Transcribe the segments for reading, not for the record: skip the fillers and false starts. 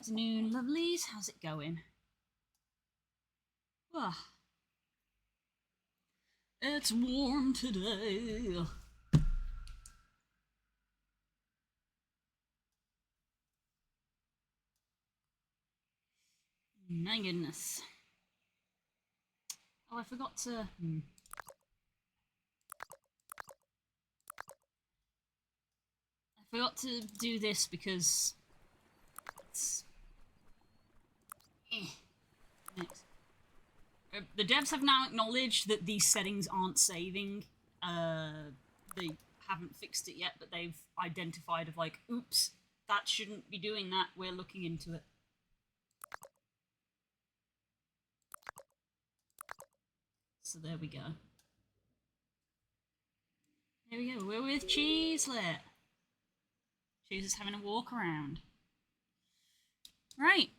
Afternoon, lovelies. How's it going? Well, it's warm today. My goodness. Oh, I forgot to... I forgot to do this because... It's... Next. The devs have now acknowledged that these settings aren't saving. They haven't fixed it yet, but they've identified of like, oops, that shouldn't be doing that. We're looking into it. So there we go. There we go. We're with Cheeselet. Cheese is having a walk around. Right.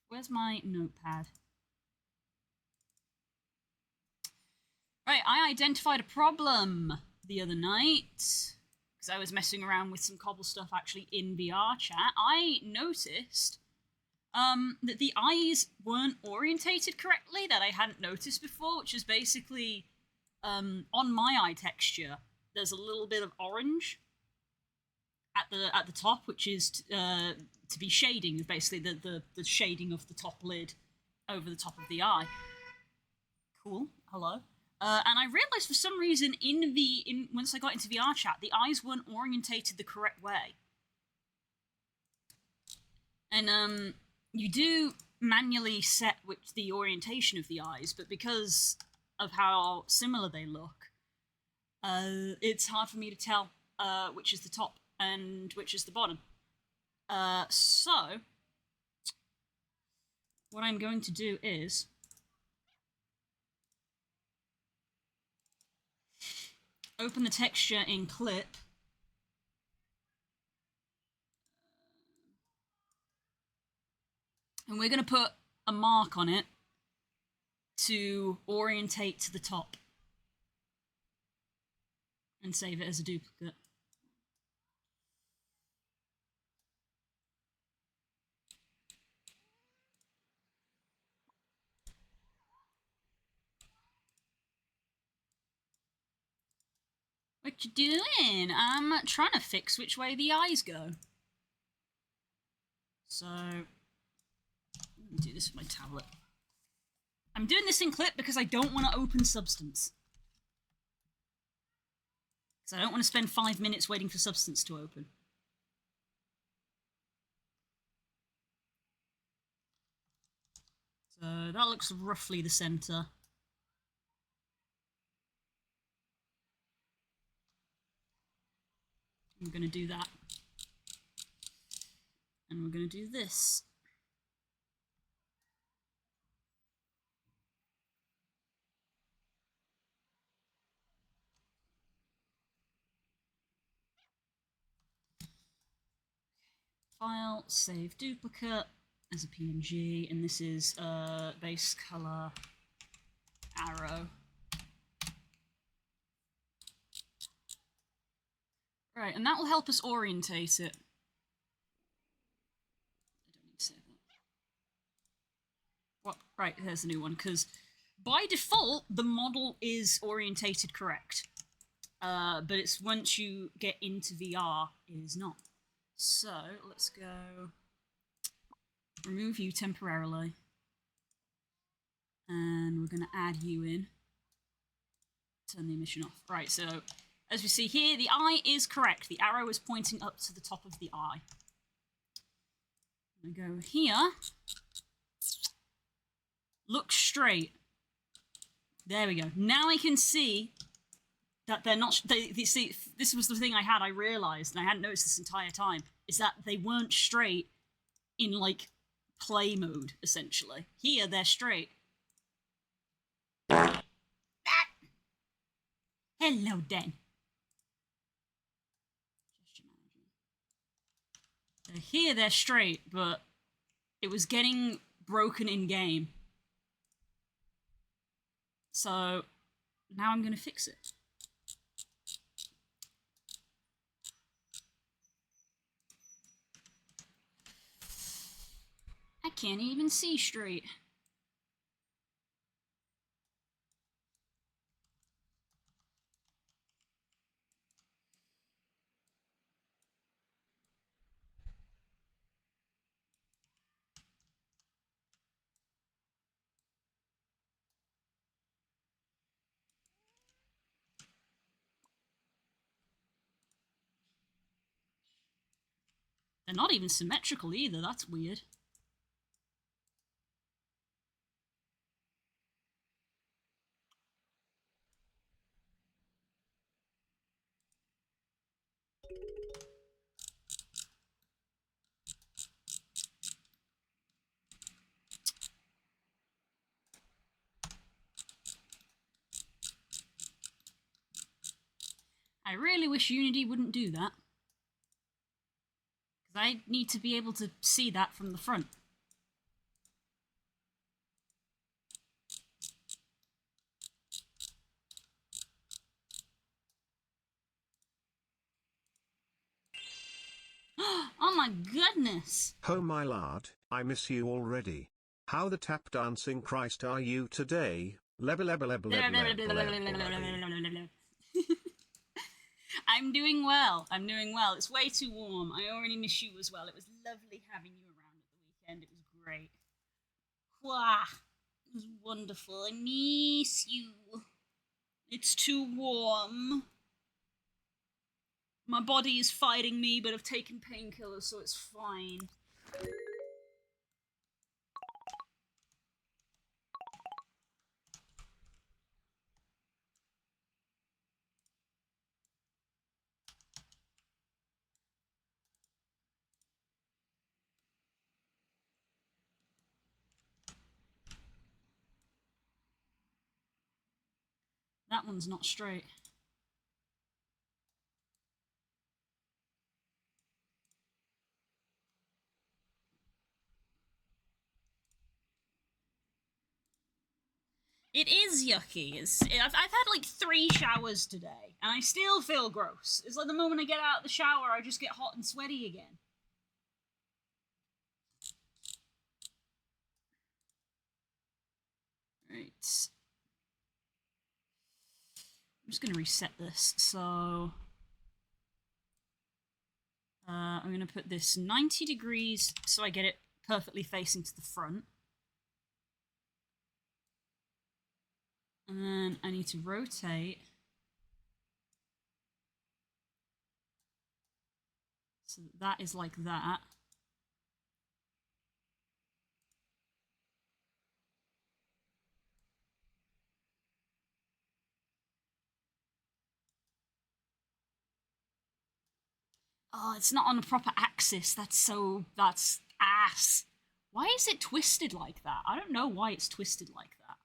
Where's my notepad? Right, I identified a problem the other night because I was messing around with some Kobble stuff actually in VR chat. I noticed that the eyes weren't orientated correctly, that I hadn't noticed before, which is basically on my eye texture, there's a little bit of orange at the top, which is to be shading, basically the shading of the top lid over the top of the eye. Cool. Hello. And I realised for some reason once I got into VR chat, the eyes weren't orientated the correct way. And you do manually set the orientation of the eyes, but because of how similar they look, it's hard for me to tell which is the top and which is the bottom. So what I'm going to do is open the texture in Clip. And we're going to put a mark on it to orientate to the top. And save it as a duplicate. What you doing? I'm trying to fix which way the eyes go. So, let me do this with my tablet. I'm doing this in Clip because I don't want to open Substance. Because I don't want to spend 5 minutes waiting for Substance to open. So that looks roughly the center. I'm going to do that. And we're going to do this. File, save duplicate as a PNG, and this is base color arrow. Right, and that will help us orientate it. I don't need to save that. What? Right, there's a new one, because by default, the model is orientated correct. But it's once you get into VR, it is not. So, let's go remove you temporarily. And we're going to add you in. Turn the emission off. Right, so as we see here, the eye is correct. The arrow is pointing up to the top of the eye. I'm going to go here. Look straight. There we go. Now I can see that they're not... see, this was the thing I realised, and I hadn't noticed this entire time, is that they weren't straight in, like, play mode, essentially. Here, they're straight. Hello, Den. So here, they're straight, but it was getting broken in-game. So, now I'm going to fix it. can't even see straight. They're not even symmetrical either, that's weird. I really wish Unity wouldn't do that. Because I need to be able to see that from the front. Oh my goodness! Oh my lord, I miss you already. How the tap dancing Christ are you today? I'm doing well. I'm doing well. It's way too warm. I already miss you as well. It was lovely having you around at the weekend. It was great. Wah! It was wonderful. I miss you. It's too warm. My body is fighting me, but I've taken painkillers, so it's fine. That one's not straight. It is yucky. I've had like 3 showers today, and I still feel gross. It's like the moment I get out of the shower, I just get hot and sweaty again. Right. I'm just going to reset this. So I'm going to put this 90 degrees so I get it perfectly facing to the front. And then I need to rotate so that is like that. Oh, it's not on a proper axis. That's ass. Why is it twisted like that? I don't know why it's twisted like that.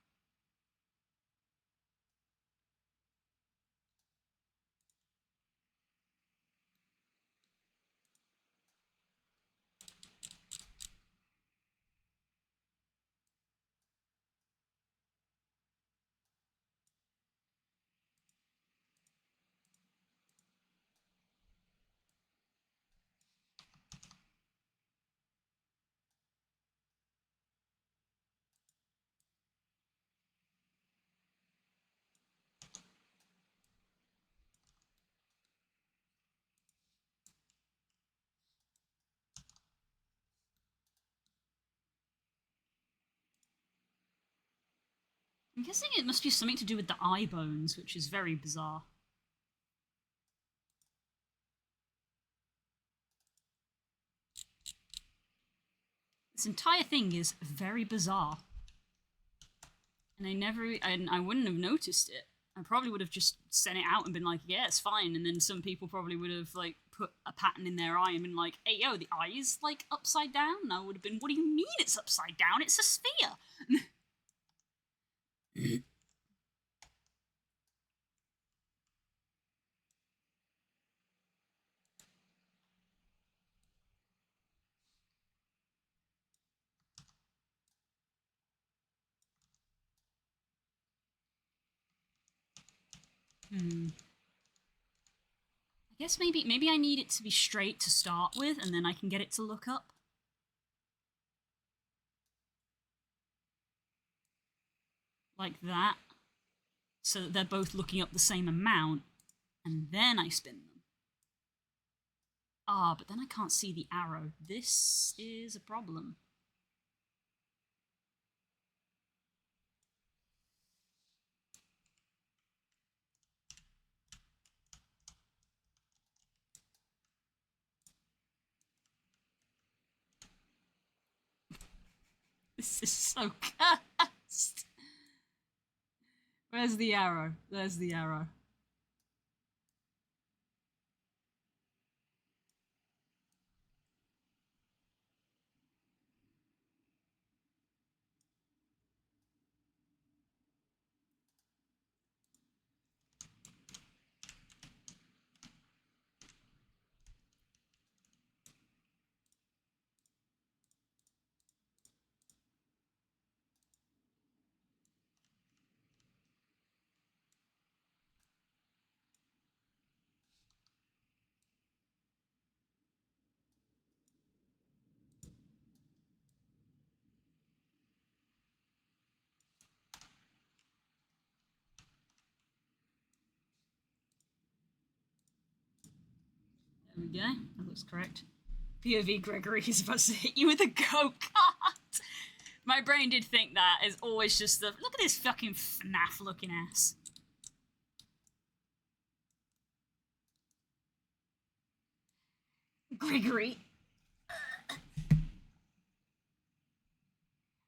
I'm guessing it must be something to do with the eye bones, which is very bizarre. This entire thing is very bizarre. And I wouldn't have noticed it. I probably would have just sent it out and been like, yeah, it's fine. And then some people probably would have like put a pattern in their eye and been like, hey, yo, the eye is like upside down. And I would have been, what do you mean it's upside down? It's a sphere. I guess maybe I need it to be straight to start with, and then I can get it to look up. like that, so that they're both looking up the same amount, and then I spin them. Ah, but then I can't see the arrow. This is a problem. This is so cursed. Where's the arrow? There's the arrow. There we go. That looks correct. POV Gregory is about to hit you with a go-kart. My brain did think that. It's always just the look at this fucking FNAF looking ass. Gregory.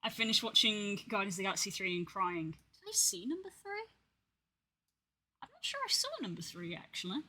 I finished watching Guardians of the Galaxy 3 and crying. Did I see number 3? I'm not sure I saw number 3 actually.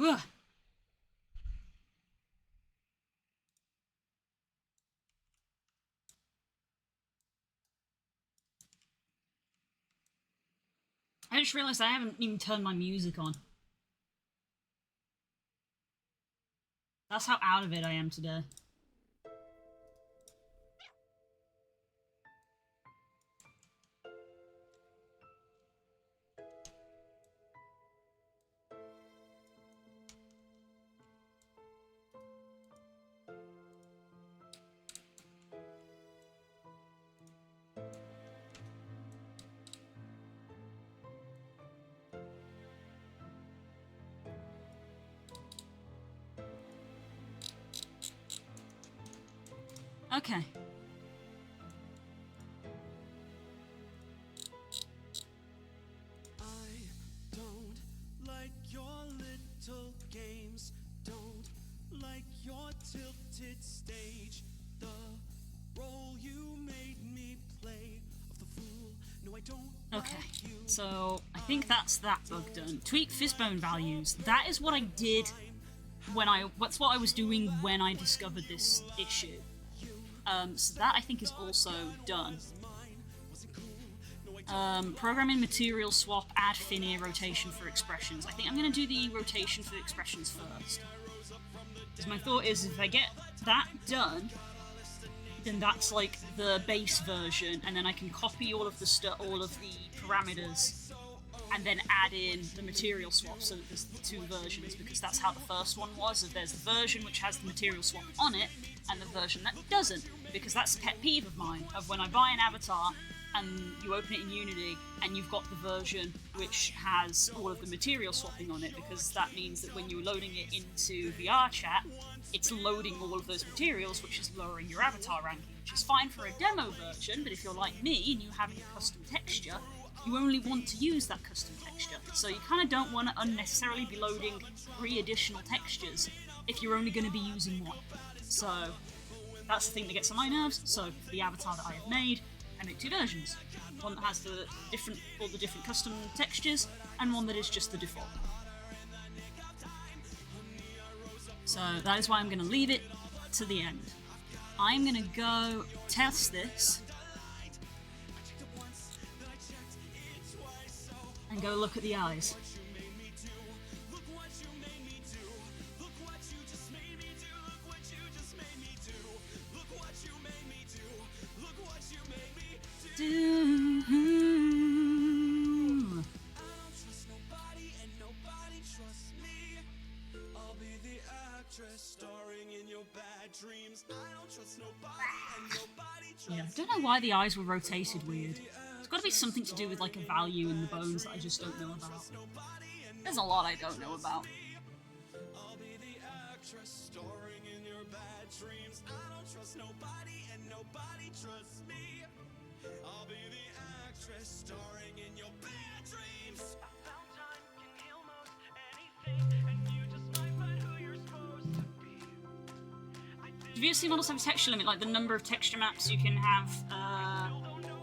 Ugh. I just realised I haven't even turned my music on. That's how out of it I am today. Okay. I don't like your little games, don't like your tilted stage, the role you made me play of the fool. No, I don't. Okay, so I think that's that bug done. Tweak fishbone values. That is what I did when that's what I was doing when I discovered this issue. So that I think is also done. Programming material swap, add Finir rotation for expressions. I think I'm going to do the rotation for expressions first. Because my thought is if I get that done, then that's like the base version, and then I can copy all of the parameters, and then add in the material swap so that there's the two versions, because that's how the first one was. There's the version which has the material swap on it, and the version that doesn't, because that's a pet peeve of mine, of when I buy an avatar and you open it in Unity, and you've got the version which has all of the material swapping on it, because that means that when you're loading it into VR chat, it's loading all of those materials, which is lowering your avatar ranking, which is fine for a demo version, but if you're like me and you have a custom texture, you only want to use that custom texture. So you kind of don't want to unnecessarily be loading 3 additional textures if you're only going to be using 1. So that's the thing that gets on my nerves. So for the avatar that I have made, I make 2 versions. One that has all the different custom textures, and one that is just the default. So that is why I'm going to leave it to the end. I'm going to go test this and go look at the eyes. Yeah, I don't know why the eyes were rotated weird. It's got to be something to do with like a value in the bones that I just don't know about. There's a lot I don't know about. VRC models have a texture limit, like the number of texture maps you can have,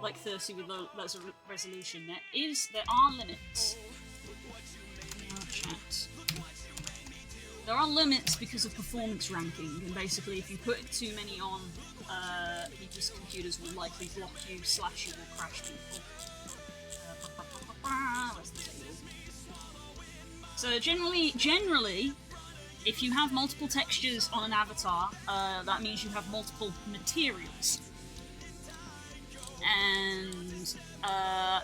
like 30 with low resolution. There are limits. There are limits because of performance ranking, and basically if you put too many on, people's computers will likely block you, slash you, or crash people. So generally, if you have multiple textures on an avatar, that means you have multiple materials. And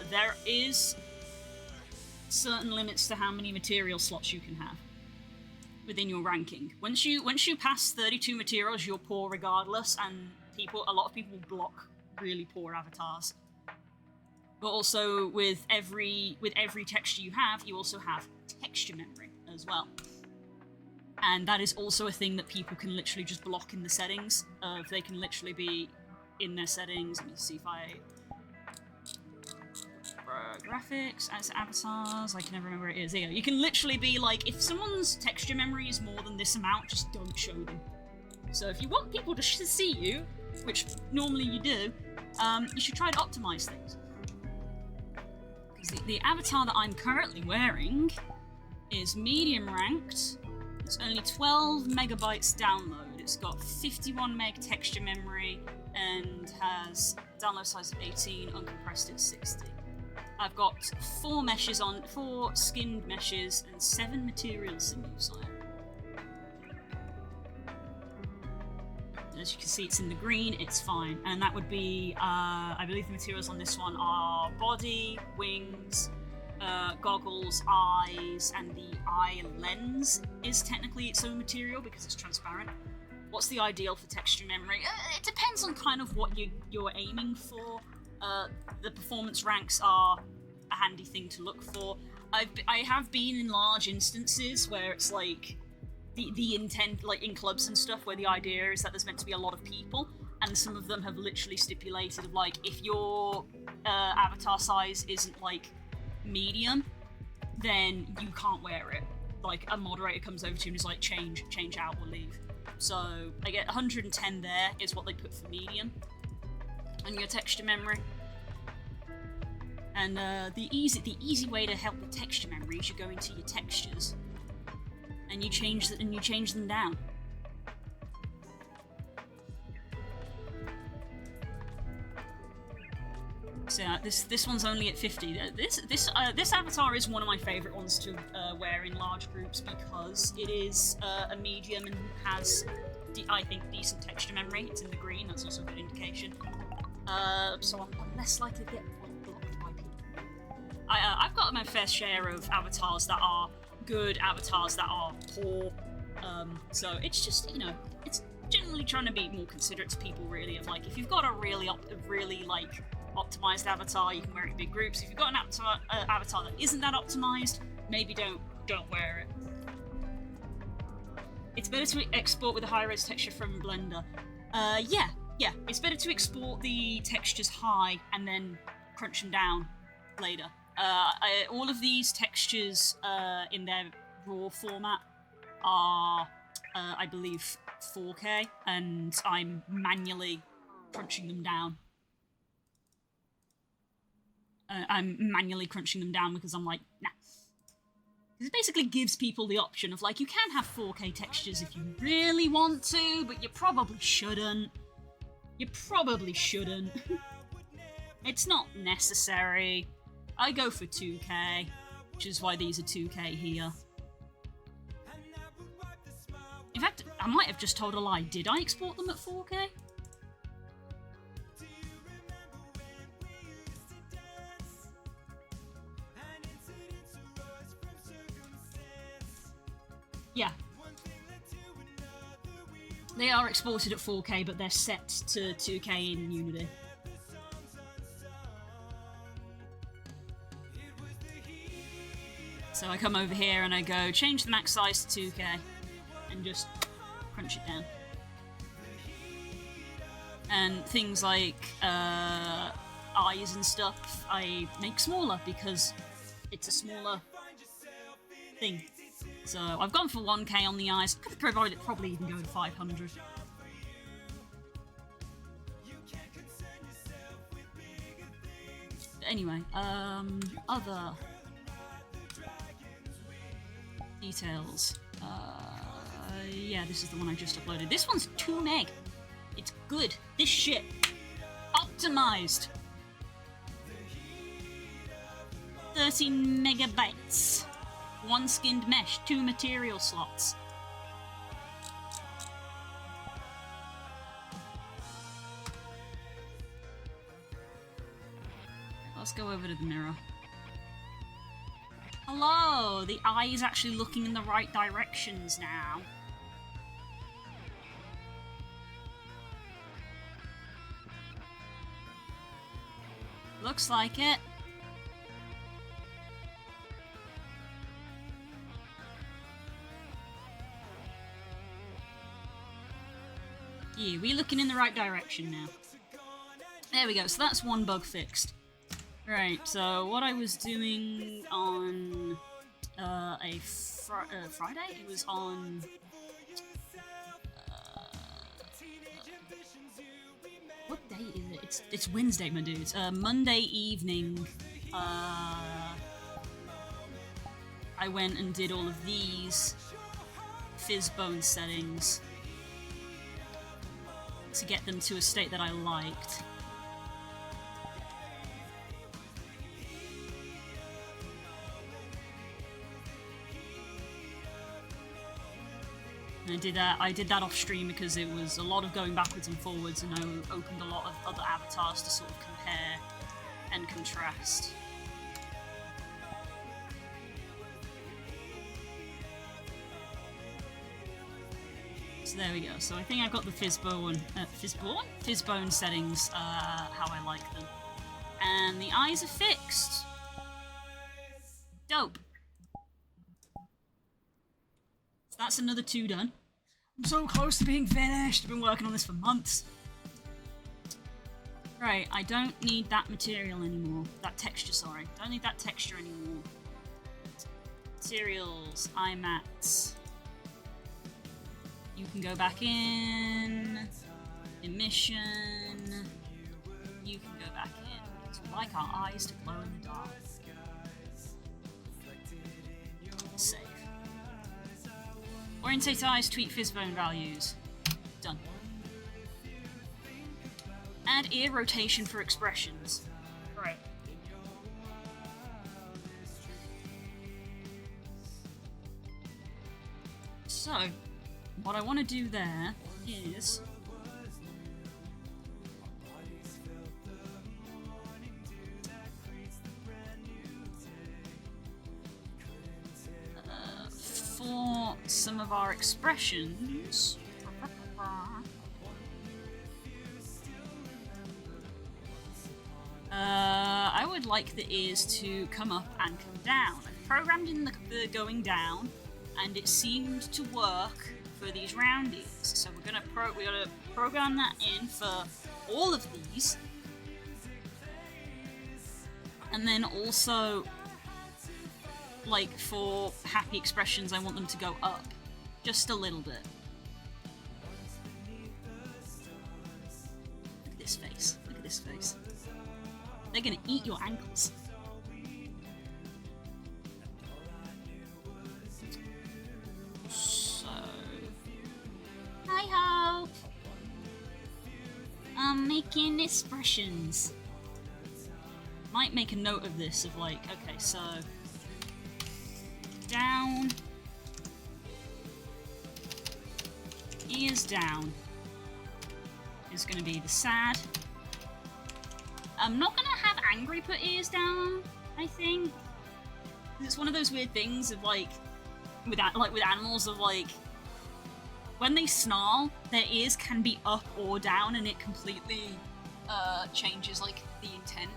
there is certain limits to how many material slots you can have within your ranking. Once you pass 32 materials, you're poor regardless, and a lot of people block really poor avatars. But also with every texture you also have texture memory as well. And that is also a thing that people can literally just block in the settings. They can literally be in their settings. Let me see if I... graphics, as avatars, I can never remember where it is. There you go. You can literally be like, if someone's texture memory is more than this amount, just don't show them. So if you want people to see you, which normally you do, you should try to optimize things. Because the avatar that I'm currently wearing is medium ranked. It's only 12 megabytes download. It's got 51 meg texture memory and has download size of 18, uncompressed at 60. I've got 4 skinned meshes and 7 material sinews on it. As you can see, it's in the green, it's fine. And that would be, I believe the materials on this one are body, wings, goggles, eyes, and the eye lens is technically its own material because it's transparent. What's the ideal for texture memory? It depends on kind of what you're aiming for. The performance ranks are a handy thing to look for. I have been in large instances where it's like the intent, like in clubs and stuff, where the idea is that there's meant to be a lot of people, and some of them have literally stipulated of like, if your avatar size isn't like medium, then you can't wear it. Like a moderator comes over to you and is like, change out or leave. So I get 110 there is what they put for medium on your texture memory. And the easy way to help with texture memory is you go into your textures and you change them down. So this one's only at 50. This avatar is one of my favourite ones to wear in large groups because it is a medium and has, I think, decent texture memory. It's in the green. That's also a good indication. So I'm less likely to get blocked by people. I've got my fair share of avatars that are good, avatars that are poor. So it's just, it's generally trying to be more considerate to people, really. Of like, if you've got a really like optimized avatar, you can wear it in big groups. If you've got an avatar that isn't that optimized, maybe don't wear it. It's better to export with a high-res texture from Blender. Yeah. It's better to export the textures high and then crunch them down later. All of these textures in their raw format are, I believe, 4K, and I'm manually crunching them down. I'm manually crunching them down because I'm like, nah. Because it basically gives people the option of, like, you can have 4K textures if you really want to, but you probably shouldn't. You probably shouldn't. It's not necessary. I go for 2K, which is why these are 2K here. In fact, I might have just told a lie. Did I export them at 4K? Yeah. They are exported at 4K, but they're set to 2K in Unity. So I come over here and I go, change the max size to 2K, and just crunch it down. And things like eyes and stuff, I make smaller because it's a smaller thing. So I've gone for 1K on the eyes. Could have probably even go to 500. But anyway, other details. Yeah, this is the one I just uploaded. This one's 2 meg. It's good. This shit. Optimized. 13 megabytes. 1 skinned mesh, 2 material slots. Let's go over to the mirror. Hello! The eye is actually looking in the right directions now. Looks like it. Yeah, we're looking in the right direction now. There we go, so that's one bug fixed. Right, so what I was doing on Friday? It was on... what day is it? It's Wednesday, my dudes. Monday evening, I went and did all of these fizzbone settings to get them to a state that I liked. And I did that off stream because it was a lot of going backwards and forwards, and I opened a lot of other avatars to sort of compare and contrast. So there we go. So I think I've got the fizzbone settings how I like them, and the eyes are fixed. Dope. So that's another 2 done. I'm so close to being finished. I've been working on this for months. Right, I don't need that material anymore. That texture, sorry. Don't need that texture anymore. Materials, IMAX. You can go back in. Emission. You can go back in. Because we like our eyes to glow in the dark. Save. Orientate eyes, tweak fizzbone values. Done. Add ear rotation for expressions. Right. So, what I want to do there is... for some of our expressions... like the ears to come up and come down. I've programmed in the going down, and it seemed to work for these round ears. So we're gonna program that in for all of these, and then also, like for happy expressions, I want them to go up just a little bit. Look at this face. Look at this face. They're gonna eat your ankles. So, hi ho. I'm making expressions. Might make a note of this. Of like, okay, so down, ears down is going to be the sad. I'm not going to have angry put ears down, I think. It's one of those weird things of like with animals of like when they snarl, their ears can be up or down, and it completely changes like the intent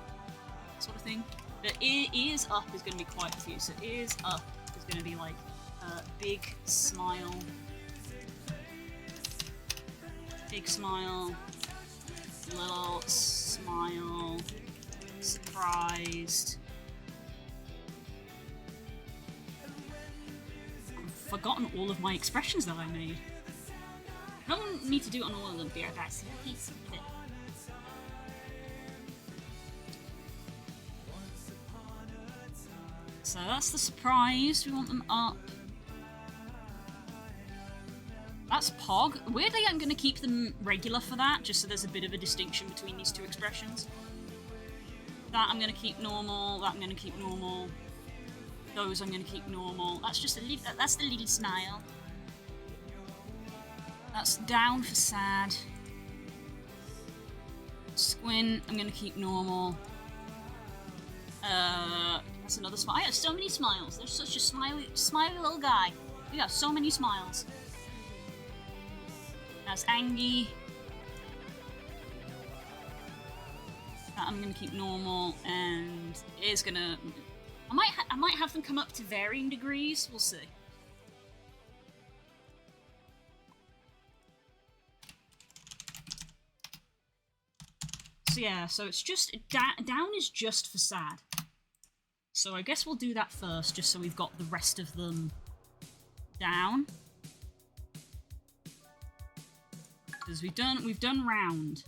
sort of thing. But ears up is going to be quite a few. So ears up is going to be like a big smile, little smile, surprised. I've forgotten all of my expressions that I made. I don't need to do it on all of them, VRC. So that's the surprise. We want them up. That's Pog. Weirdly, I'm going to keep them regular for that, just so there's a bit of a distinction between these two expressions. That I'm going to keep normal. That I'm going to keep normal. Those I'm going to keep normal. That's just a little. That's the little smile. That's down for sad. Squint, I'm going to keep normal. That's another smile. I have so many smiles. There's such a smiley little guy. We got so many smiles. That's Angie. That I'm going to keep normal, and it is going to... I might have them come up to varying degrees. We'll see. So yeah, so it's just... down is just for sad. So I guess we'll do that first, just so we've got the rest of them down. Because we've done round.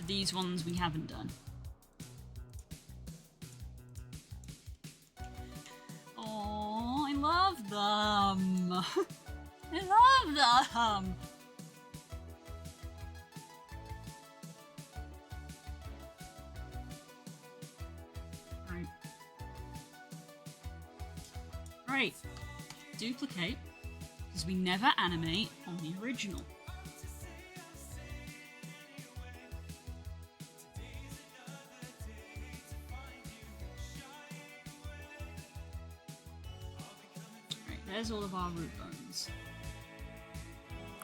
These ones we haven't done. Oh, I love them. I love them. Right, duplicate, because we never animate on the original. Right, there's all of our root bones.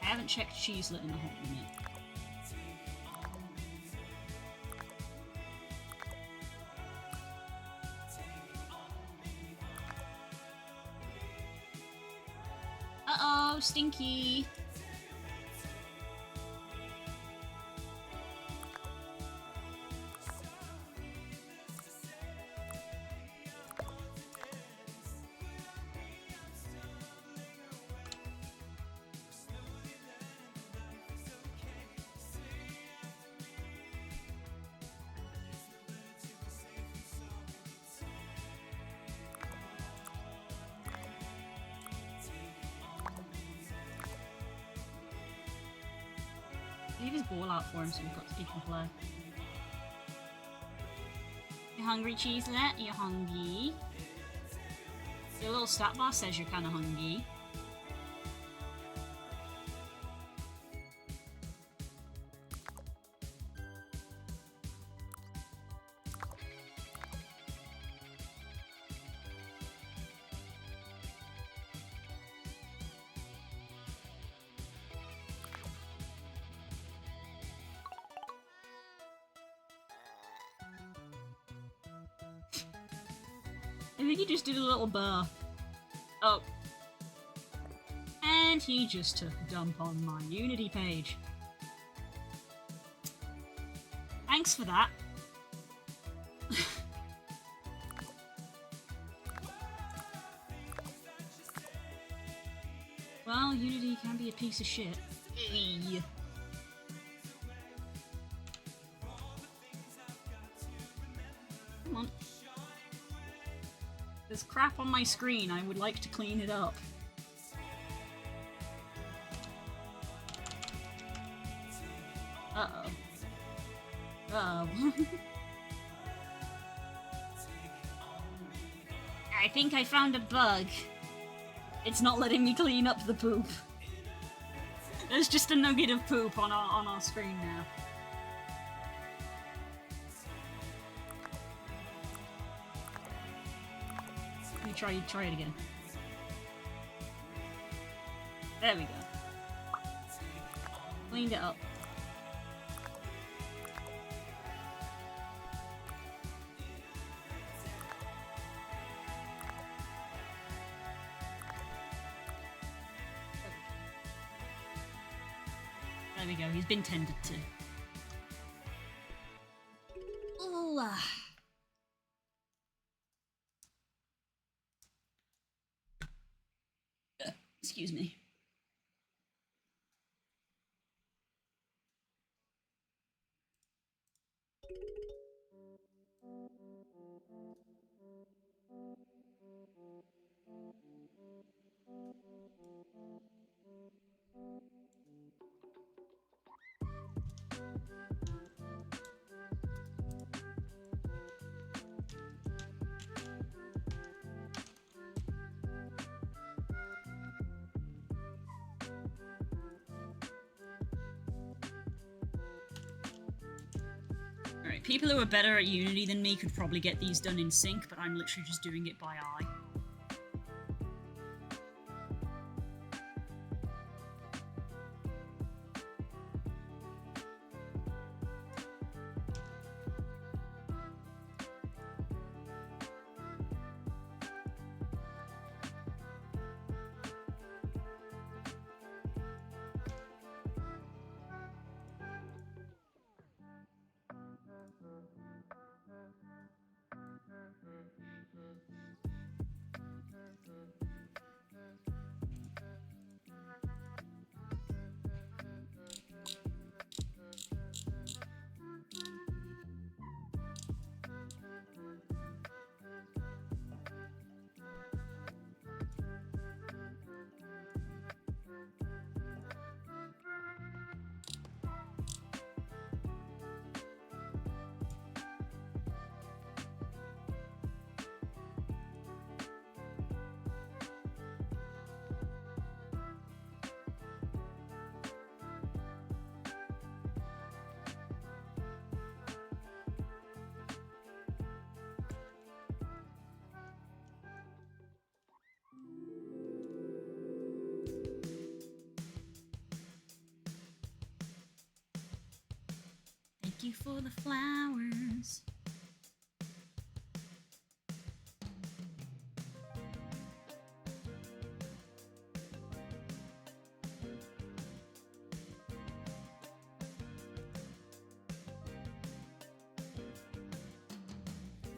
I haven't checked Cheeselet in a hot minute. Uh-oh, Stinky. Leave his ball out for him so he can play. You hungry, Cheeselet? You hungry? Your little stat bar says you're kind of hungry. I think he just did a little burr. Oh. And he just took a dump on my Unity page. Thanks for that. Well, Unity can be a piece of shit. Hey. Come on. There's crap on my screen. I would like to clean it up. Uh-oh. Uh-oh. I think I found a bug. It's not letting me clean up the poop. There's just a nugget of poop on our screen now. Let me try it again. There we go. Cleaned it up. There we go, he's been tended to. Ooh. Excuse me. Alright, people who are better at Unity than me could probably get these done in sync, but I'm literally just doing it by eye. Thank you for the flowers.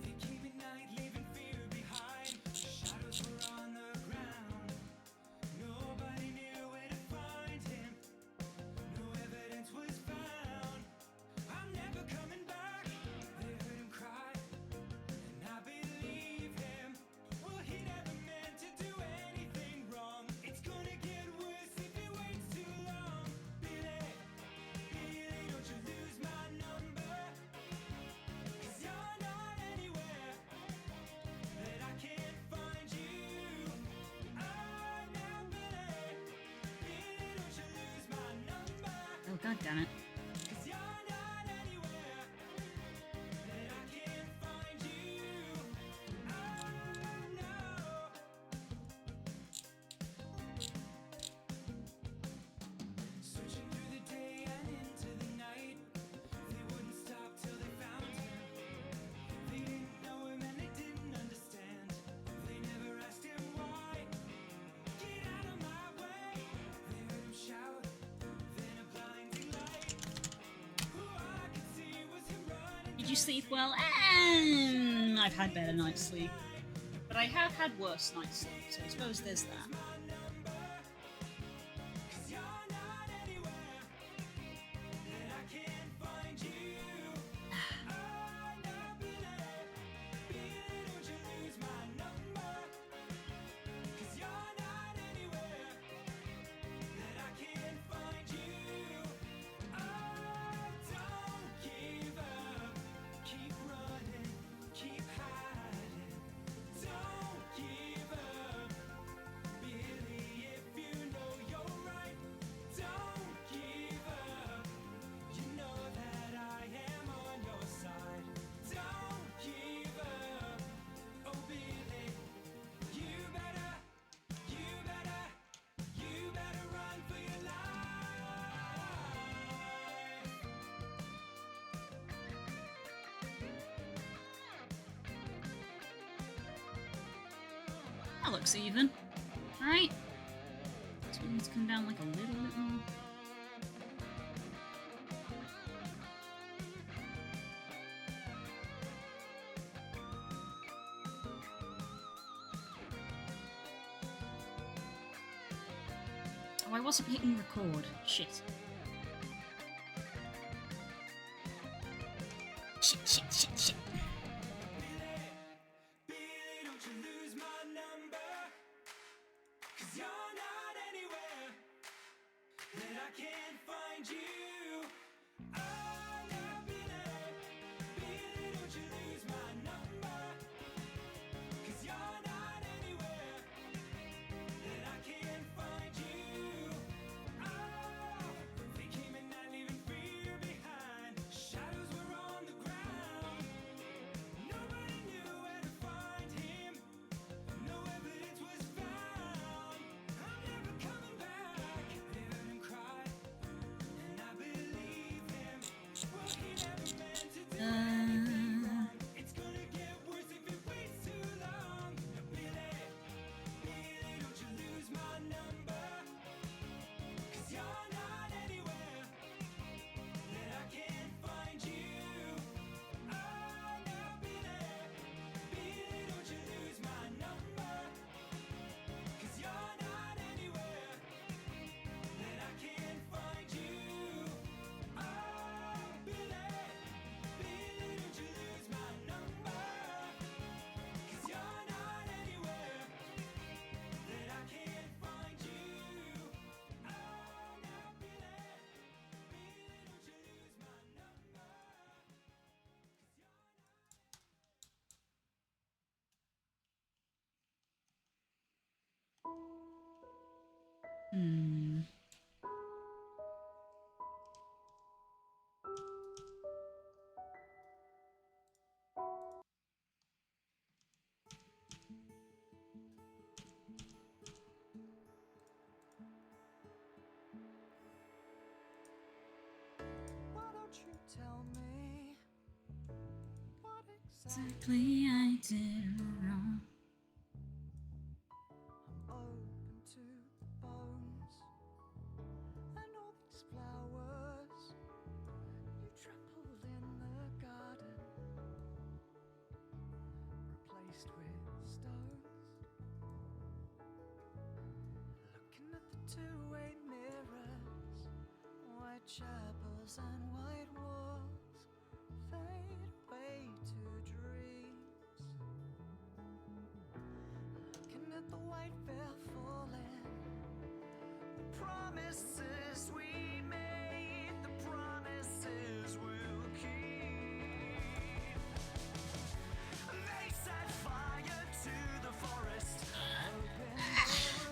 They came at night, leaving fear behind. Shadows were on the ground. Nobody knew where to find him. No evidence was found. I'm never coming back. They heard him cry, and I believe him. Well, he never meant to do anything wrong. It's gonna get worse if he waits too long. Billy, Billy, don't you lose my number. 'Cause you're not anywhere that I can't find you. Oh, now, Billy, Billy, don't you lose my number. Oh, god damn it. 'Cause you're not anywhere that I can't find you. Oh, no. Searching through the day and into the night, they wouldn't stop till they found him. They didn't know him and they didn't understand. Did you sleep well? I've had better night's sleep. But I have had worse night's sleep, so I suppose there's that. That looks even. Alright. This one needs to come down like a little bit more. Oh, I wasn't hitting record. Shit. Shit. Why don't you tell me what Exactly I did wrong. I'm open to the bones and all these flowers you trampled in the garden, replaced with stones. Looking at the two-way mirrors, white chapels and white walls fade away to dreams. Looking at the white veil falling, the promises we made, the promises we'll keep. They set fire to the forest,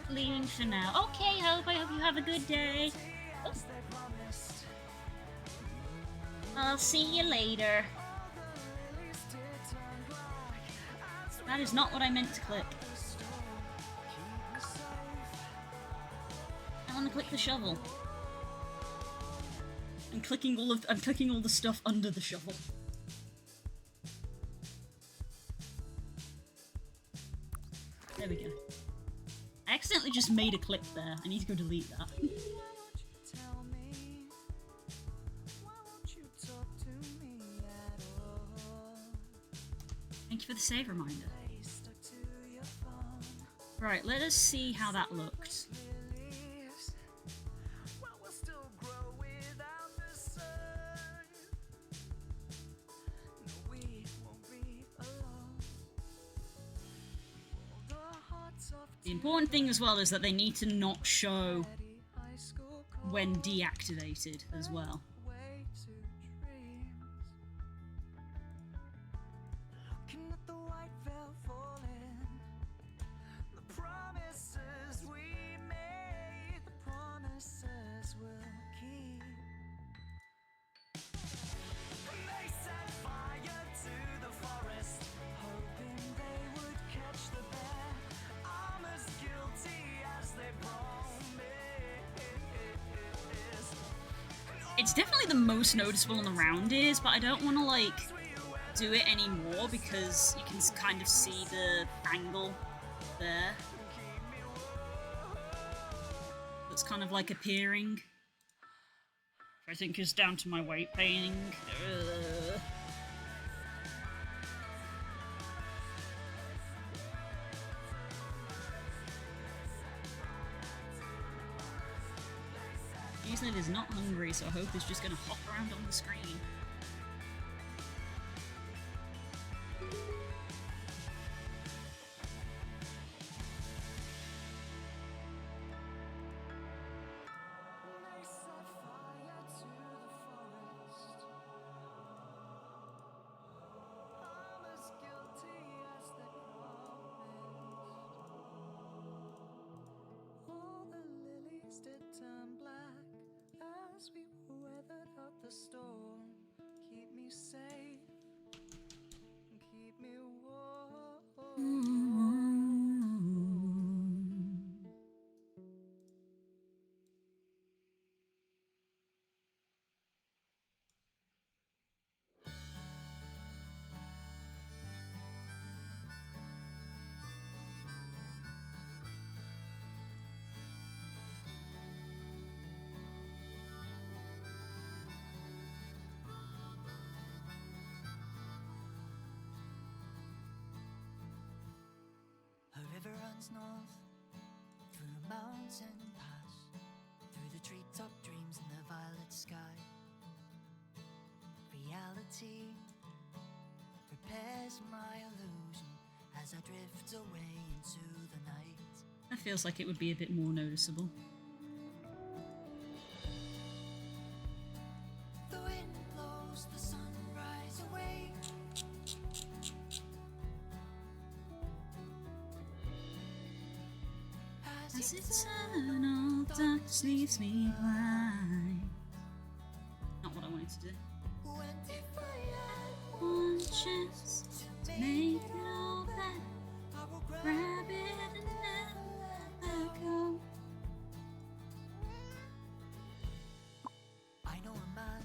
Leaving for now. Okay, Hope. I hope you have a good day. Oh. as they promised. I'll see you later. All the lilies did turn black as we That is not what I meant to click. the storm. Keep us safe. I want to click the shovel. I'm clicking all the stuff under the shovel. There we go. I accidentally just made a click there. I need to go delete that. Why won't you tell me? Why won't you talk to me at all? Thank you for the save reminder. Right, let us see how that looked. The important thing as well is that they need to not show when deactivated as well. It's definitely the most noticeable on the round ears, but I don't want to, like, do it anymore because you can kind of see the angle there. That's kind of, like, appearing. I think is down to my weight painting. Usually is not hungry, so Hope is just gonna hop around on the screen. A river runs north through a mountain pass, through the treetop dreams in the violet sky. Reality repairs my illusion as I drift away into the night. That feels like it would be a bit more noticeable. The wind blows the sunrise away. As eternal darkness leaves me blind. Not what I wanted to do. When if I had One chance to make it all back. I will Grab it and never let go. I know a man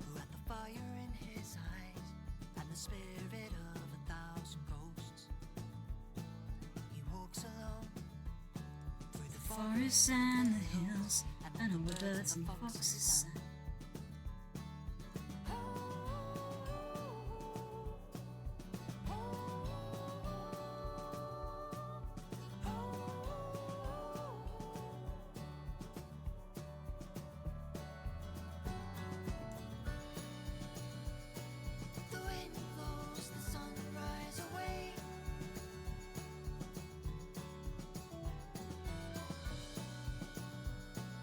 who had the fire in his eyes and the spirit of 1,000 ghosts. He walks alone through the Forests and the hills, and all the birds and foxes sang. The wind blows the sunrise away.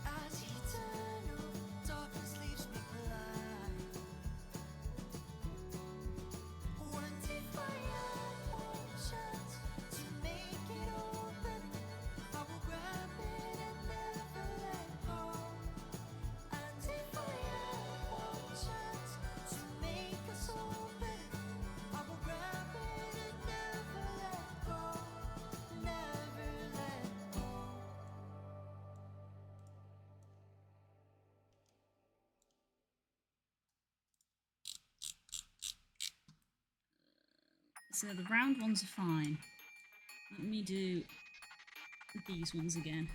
As eternal darkness leaves me blind. What if I had one chance to make it open? I will grab it and never let go. And if I had one chance to make us open, I will grab it and never let go. Never let go. So the round ones are fine. Let me do these ones again.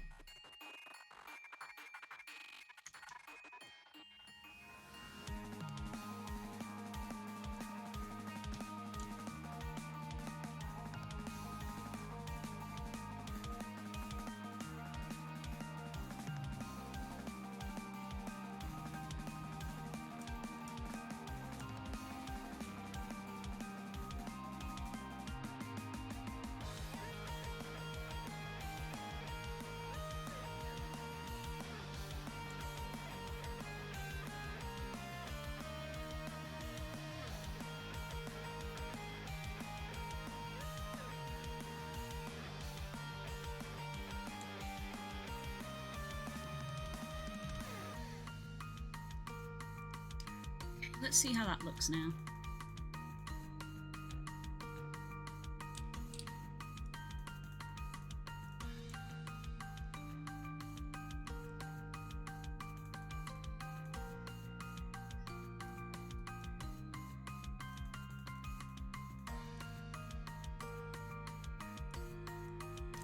let's see how that looks now.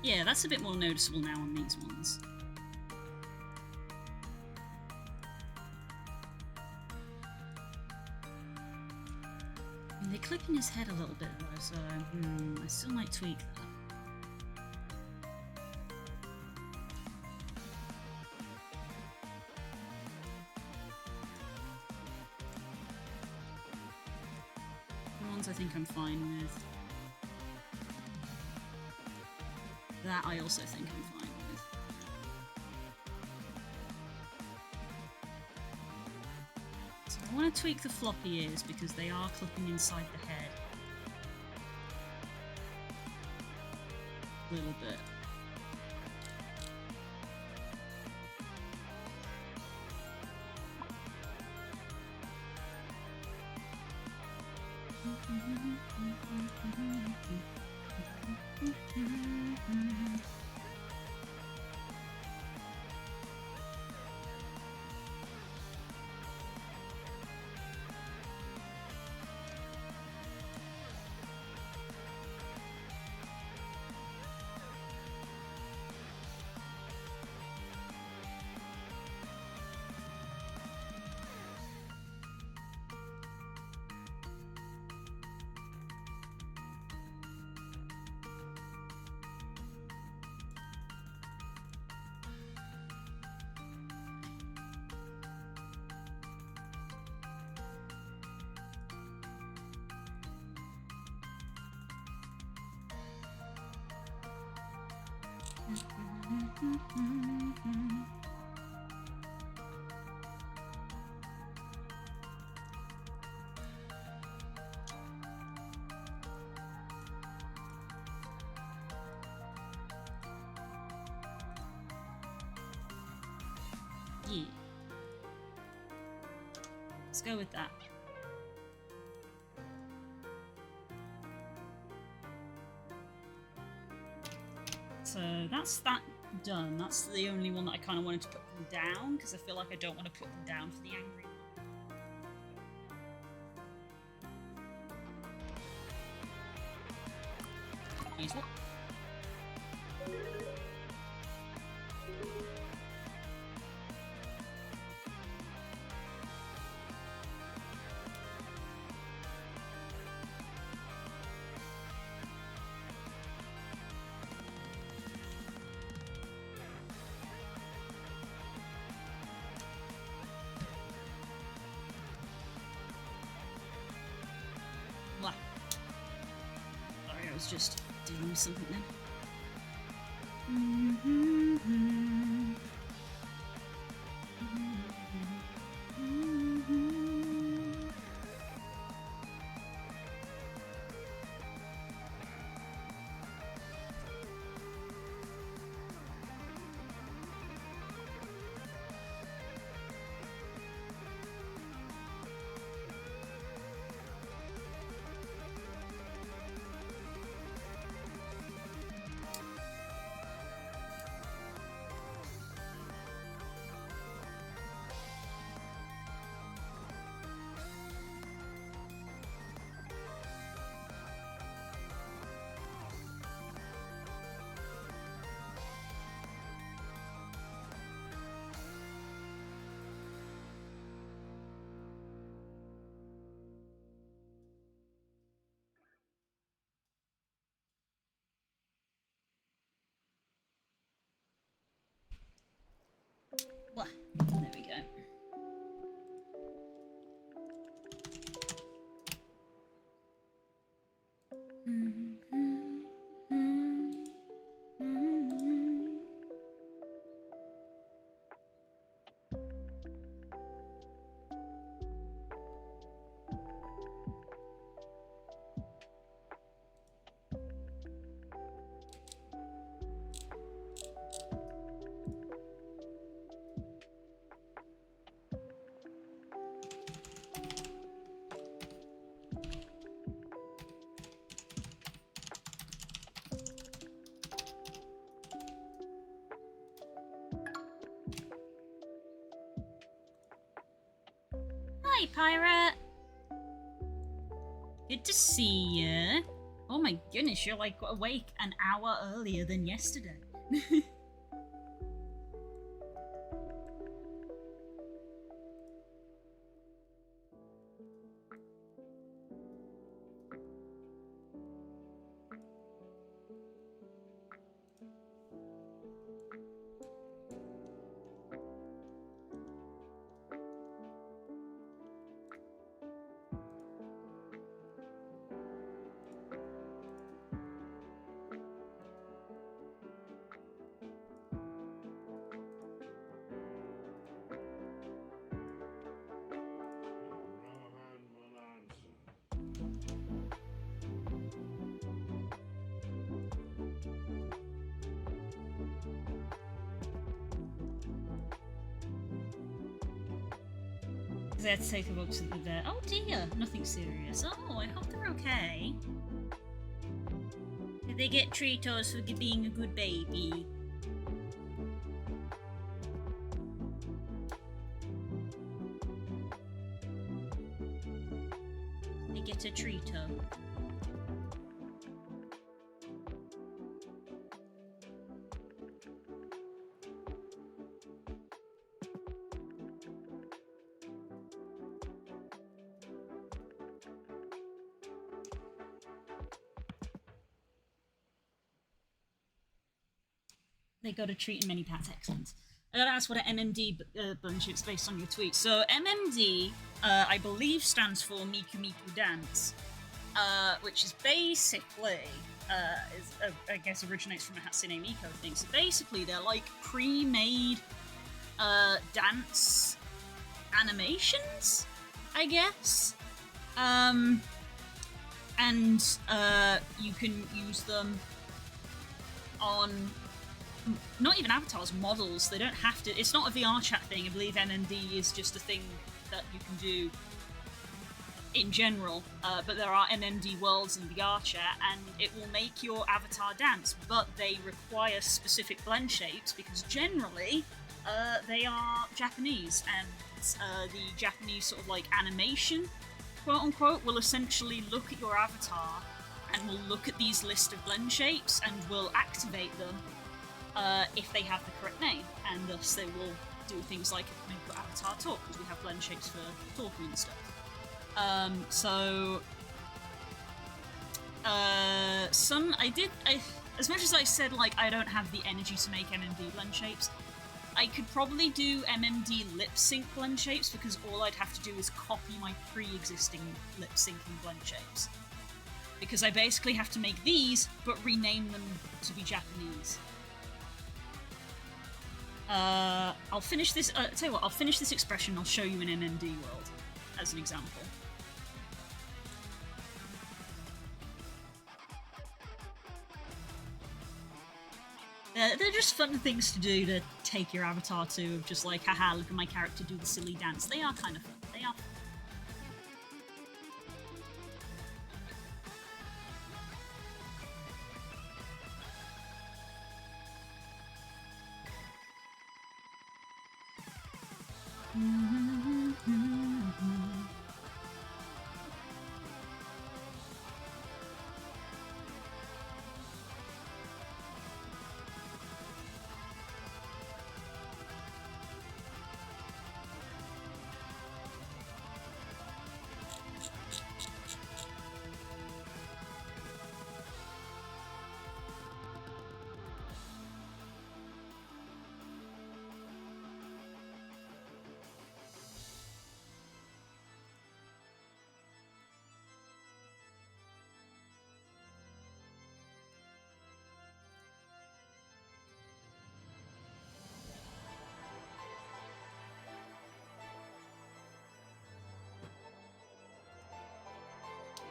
Yeah, that's a bit more noticeable now on these ones. I mean, they clip in his head a little bit though, so I still might tweak that. The ones I think I'm fine with. That I also think I'm fine with. So I want to tweak the floppy ears because they are clipping inside the head. A little bit. Yeah. Let's go with that. So that's that done. That's the only one that I kind of wanted to put them down because I feel like I don't want to put them down for the angry one. Use what? What? Sorry, I was just dealing with something then. Well, there we go. Hi, Pirate! Good to see you. Oh my goodness, you're like awake an hour earlier than yesterday. They had to take the books at the vet. Oh dear, nothing serious. Oh, I hope they're okay. Did they get Tritos for being a good baby? They get a Trito. They got a treat in many pats, excellent. I gotta ask what an MMD bunch is based on your tweet. So MMD, I believe, stands for Miku Miku Dance, which is basically, I guess originates from a Hatsune Miku thing. So basically, they're like pre-made dance animations, I guess. And you can use them on not even avatars, models. They don't have to. It's not a VR chat thing. I believe MMD is just a thing that you can do in general. But there are MMD worlds in VR chat, and it will make your avatar dance. But they require specific blend shapes because generally they are Japanese, and the Japanese sort of like animation, quote unquote, will essentially look at your avatar and will look at these list of blend shapes and will activate them if they have the correct name, and thus they will do things like make your avatar talk, because we have blend shapes for talking and stuff. As much as I said, like, I don't have the energy to make MMD blend shapes, I could probably do MMD lip sync blend shapes, because all I'd have to do is copy my pre-existing lip syncing blend shapes. Because I basically have to make these, but rename them to be Japanese. I'll finish this. Tell you what, I'll finish this expression. I'll show you an MMD world as an example. They're just fun things to do to take your avatar to, of just like, haha, look at my character do the silly dance. They are kind of fun. They are fun.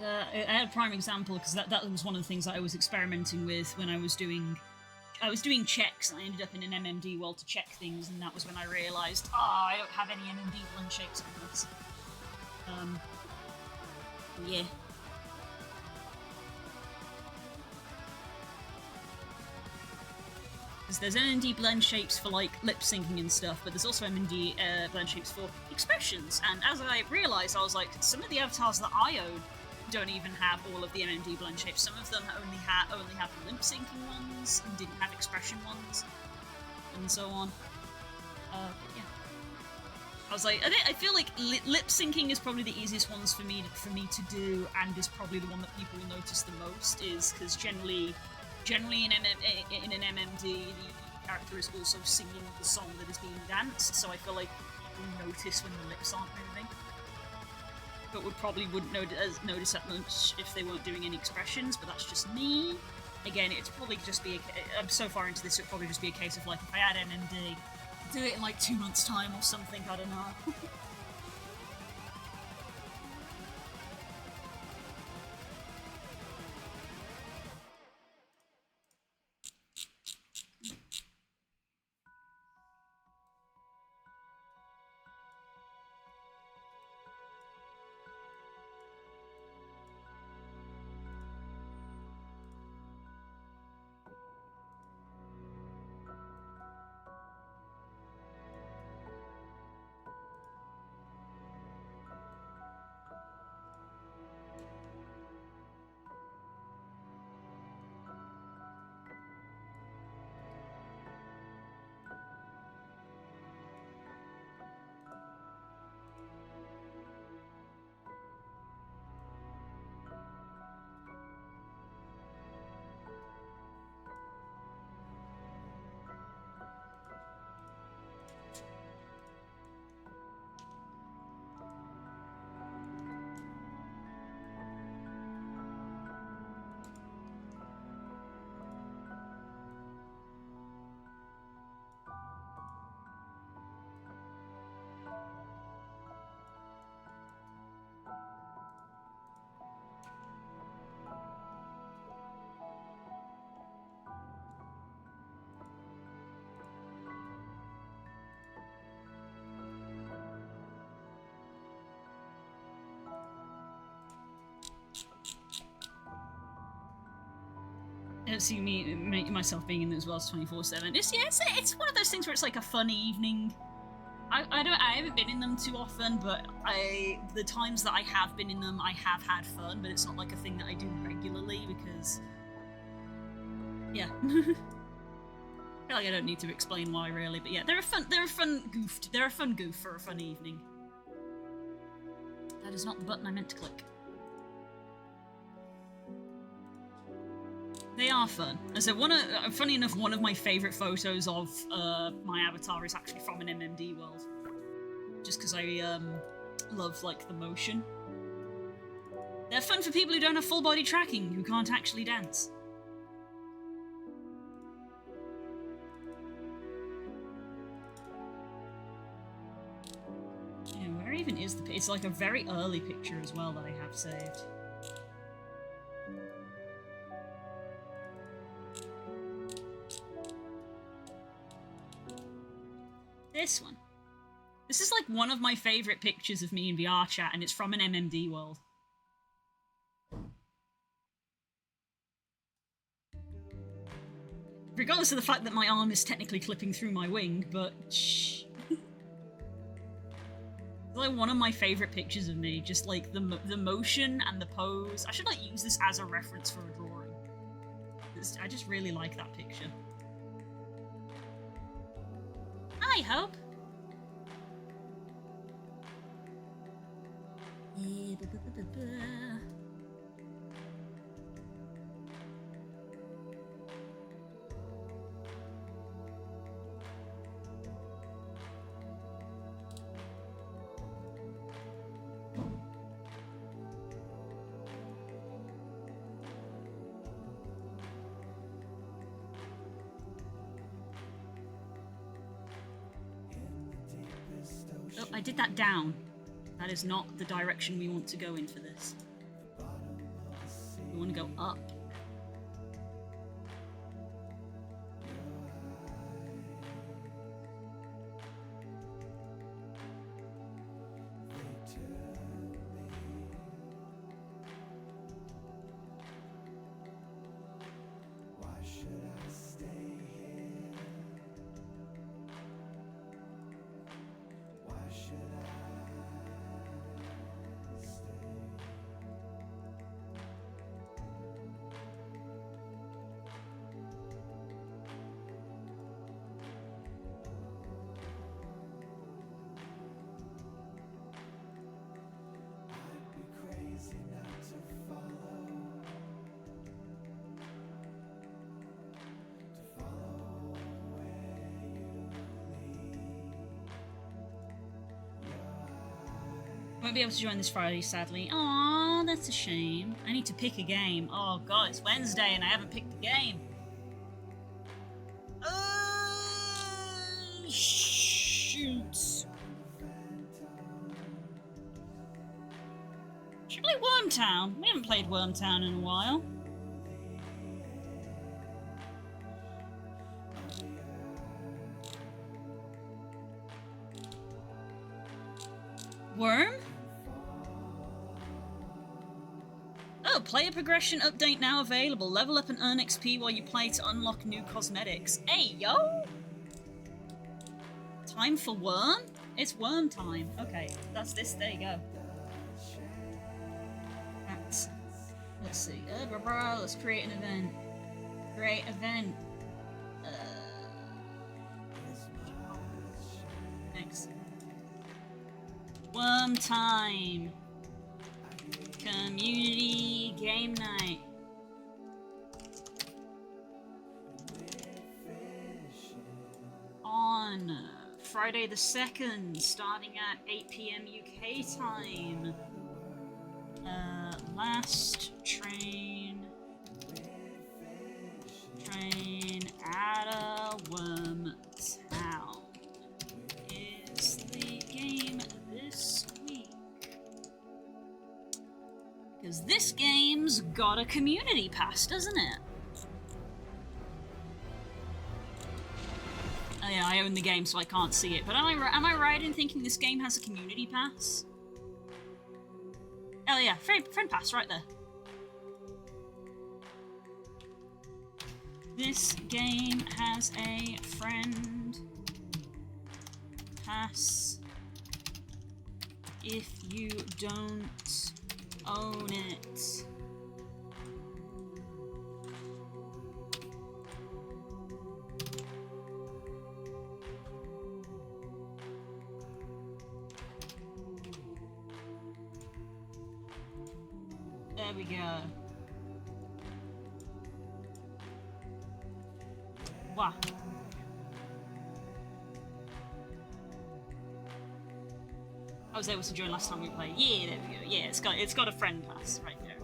I had a prime example because that was one of the things that I was experimenting with when I was doing checks, and I ended up in an MMD world to check things, and that was when I realised, I don't have any MMD blend shapes on this. Yeah. Because there's MMD blend shapes for like lip syncing and stuff, but there's also MMD blend shapes for expressions. And as I realised, I was like, some of the avatars that I own don't even have all of the MMD blend shapes. Some of them only have the lip syncing ones and didn't have expression ones, and so on. But yeah. I was like, I feel like lip syncing is probably the easiest ones for me to do, and is probably the one that people will notice the most. Is because generally in an MMD, the character is also singing the song that is being danced. So I feel like people notice when the lips aren't moving, but wouldn't notice that much if they weren't doing any expressions. But that's just me. Again, it's probably just be. I'm so far into this, it'd probably just be a case of like if I add MMD. Do it in like 2 months' time or something, I don't know. I don't see myself being in as well as 24/7. It's one of those things where it's like a fun evening. I haven't been in them too often, but the times that I have been in them, I have had fun. But it's not like a thing that I do regularly because, yeah. I feel like I don't need to explain why really, but yeah, they're a fun goof for a fun evening. That is not the button I meant to click. They are fun. And so funny enough, one of my favourite photos of my avatar is actually from an MMD world. Just because I love like the motion. They're fun for people who don't have full body tracking, who can't actually dance. Yeah, where even is the... It's like a very early picture as well that I have saved. This one. This is like one of my favourite pictures of me in VR chat, and it's from an MMD world. Regardless of the fact that my arm is technically clipping through my wing, but shh. It's like one of my favourite pictures of me, just like the motion and the pose. I should like use this as a reference for a drawing. I just really like that picture. I hope. Oh, I did that down. That is not the direction we want to go in for this. We want to go up. Won't be able to join this Friday, sadly. Aw, that's a shame. I need to pick a game. Oh god, it's Wednesday and I haven't picked the game. Shoot. Should we play Wormtown? We haven't played Wormtown in a while. Worm? Oh, player progression update now available. Level up and earn XP while you play to unlock new cosmetics. Hey, yo! Time for Worm? It's Worm time. Okay, that's this. There you go. That's, let's see. Let's create an event. Create event. Next. Worm time. Community game night. On Friday the 2nd, starting at 8 PM UK time. Last train out of Wormtown is the game this week. Because this game's got a community pass, doesn't it? Oh yeah, I own the game, so I can't see it. But am I right in thinking this game has a community pass? Oh yeah, friend pass right there. This game has a friend pass. If you don't own it, there we go. Wow. I was able to join last time we played. Yeah, there we go. Yeah, it's got a friend pass right there.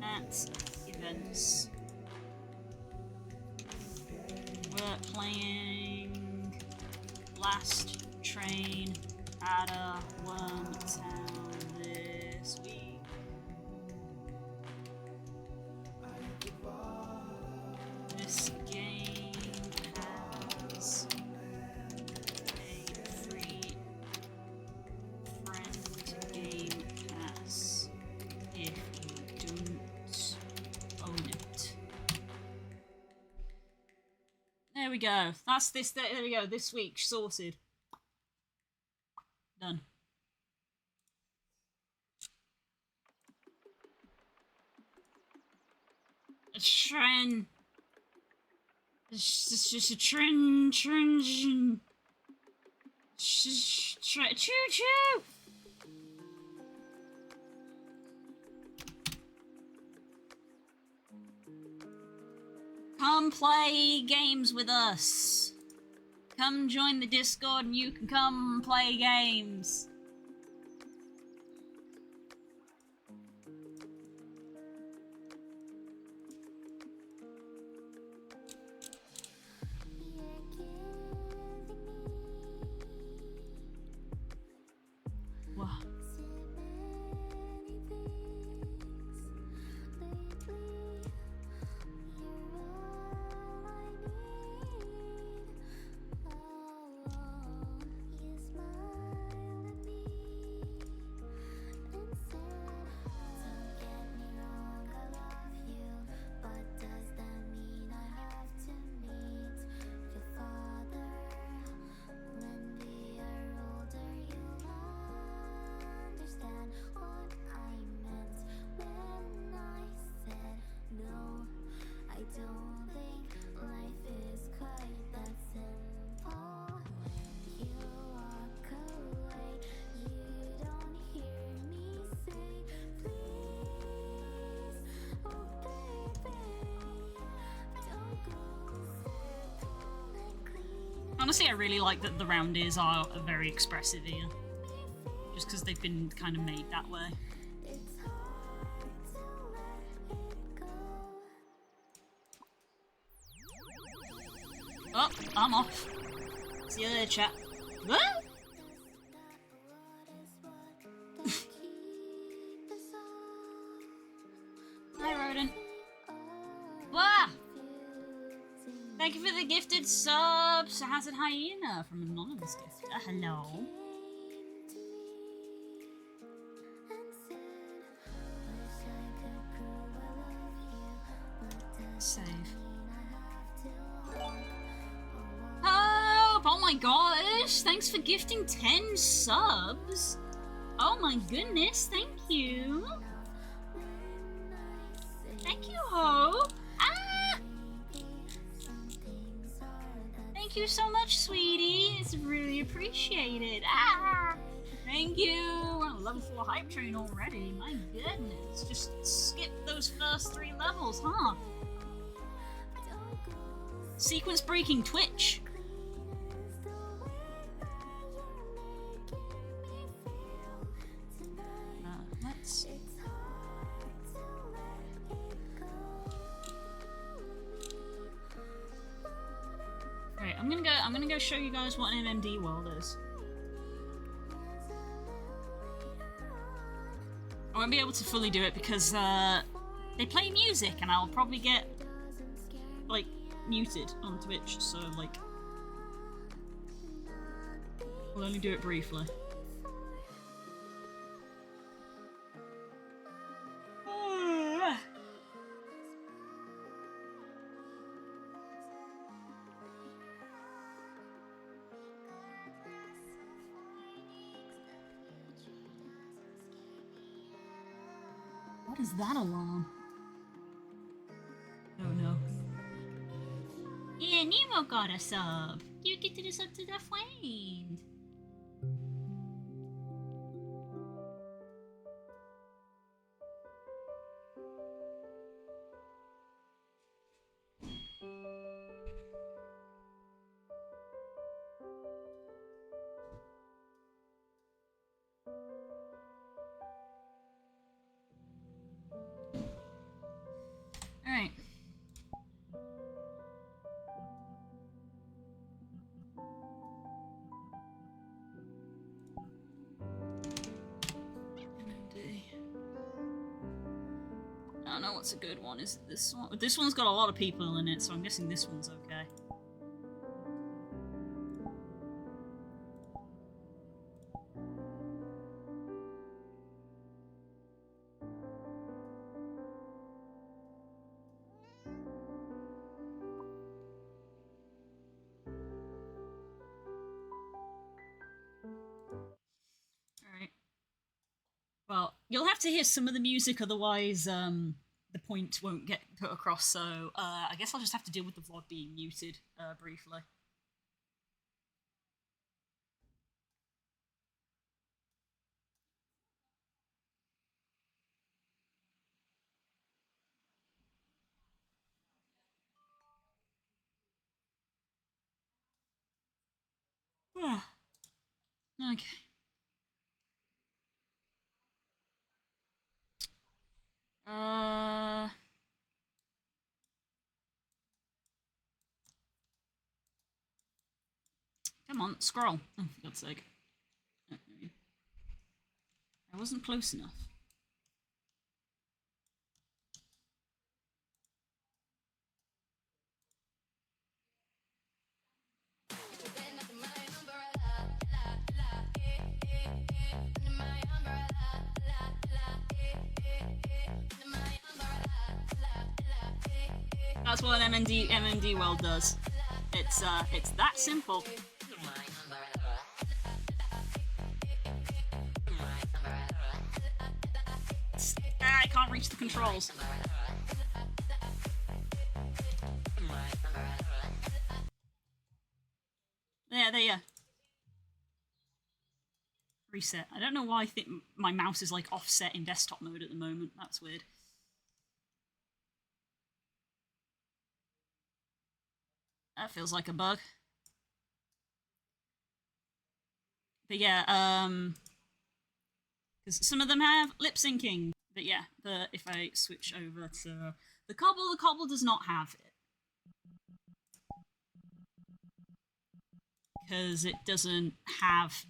At events. We're playing Last Train out of Wormtown this week. This game has a free friend game pass if you don't own it. There we go. That's this. There we go. This week sorted. Done. A trend. It's just a trend. Choo choo. Come play games with us. Come join the Discord and you can come play games. Wow. Honestly, I really like that the rounders are very expressive here. just because they've been kind of made that way. Oh, I'm off. See you later, chat. What? Hi, Rodent. Wah! Thank you for the gifted subs, Hazard Hyena from Anonymous Gifter. Hello. Save. Oh my gosh! Thanks for gifting 10 subs! Oh my goodness, thank you! Thank you, Hope! Ah! Thank you so much, sweetie! It's really appreciated! Ah! Thank you! We're on a level 4 hype train already, my goodness! Just skip those first 3 levels, huh? Sequence breaking Twitch! Let's... Right, I'm gonna go show you guys what an MMD world is. I won't be able to fully do it because they play music and I'll probably get like muted on Twitch, so like I'll only do it briefly. What is that alarm? Oh no. Yeah, Nemo got a sub. You get to the sub to the friend. Alright. I don't know what's a good one. Is it this one? This one's got a lot of people in it, so I'm guessing this one's okay. Alright. Well, you'll have to hear some of the music, otherwise the point won't get put across, so I guess I'll just have to deal with the vlog being muted briefly. Okay. Come on, scroll. Oh, for God's sake. I wasn't close enough. That's what an MMD world does. It's that simple. I can't reach the controls. There you. Reset. I don't know why I think my mouse is like offset in desktop mode at the moment. That's weird. That feels like a bug. But yeah, Because some of them have lip syncing. But yeah, if I switch over to the Kobble does not have it. Because it doesn't have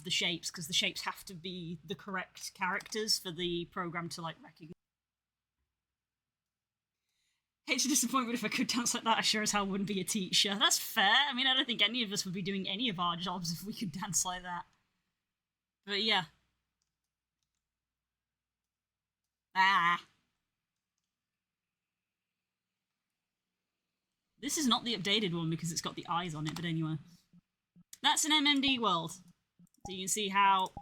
the shapes, because the shapes have to be the correct characters for the program to like recognize. Hate to disappoint, but if I could dance like that, I sure as hell wouldn't be a teacher. That's fair. I mean, I don't think any of us would be doing any of our jobs if we could dance like that. But yeah. Ah. This is not the updated one because it's got the eyes on it, but anyway. That's an MMD world. So you can see how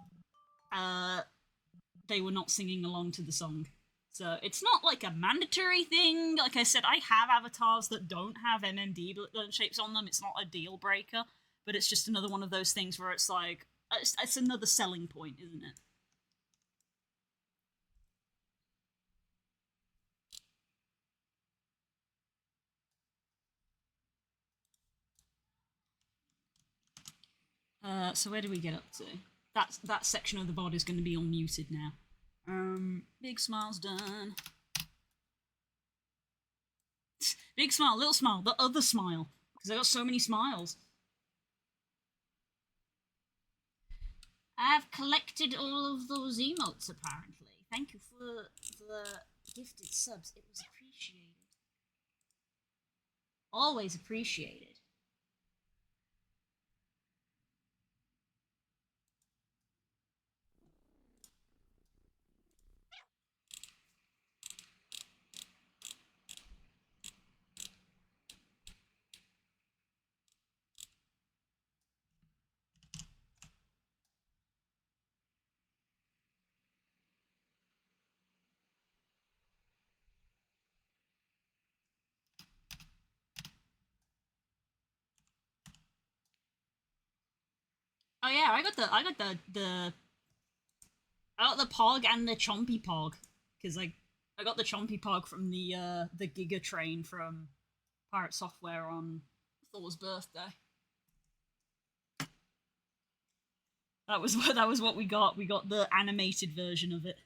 they were not singing along to the song. So it's not like a mandatory thing. Like I said, I have avatars that don't have MMD shapes on them. It's not a deal breaker, but it's just another one of those things where it's like, it's another selling point, isn't it? So where do we get up to? That section of the VOD is going to be all muted now. Big smile's done. Big smile, little smile, the other smile. Because I got so many smiles. I've collected all of those emotes, apparently. Thank you for the gifted subs. It was appreciated. Always appreciated. Oh yeah, I got the Pog and the Chompy Pog, because I got the Chompy Pog from the Giga Train from Pirate Software on Thor's birthday. That was what we got. We got the animated version of it.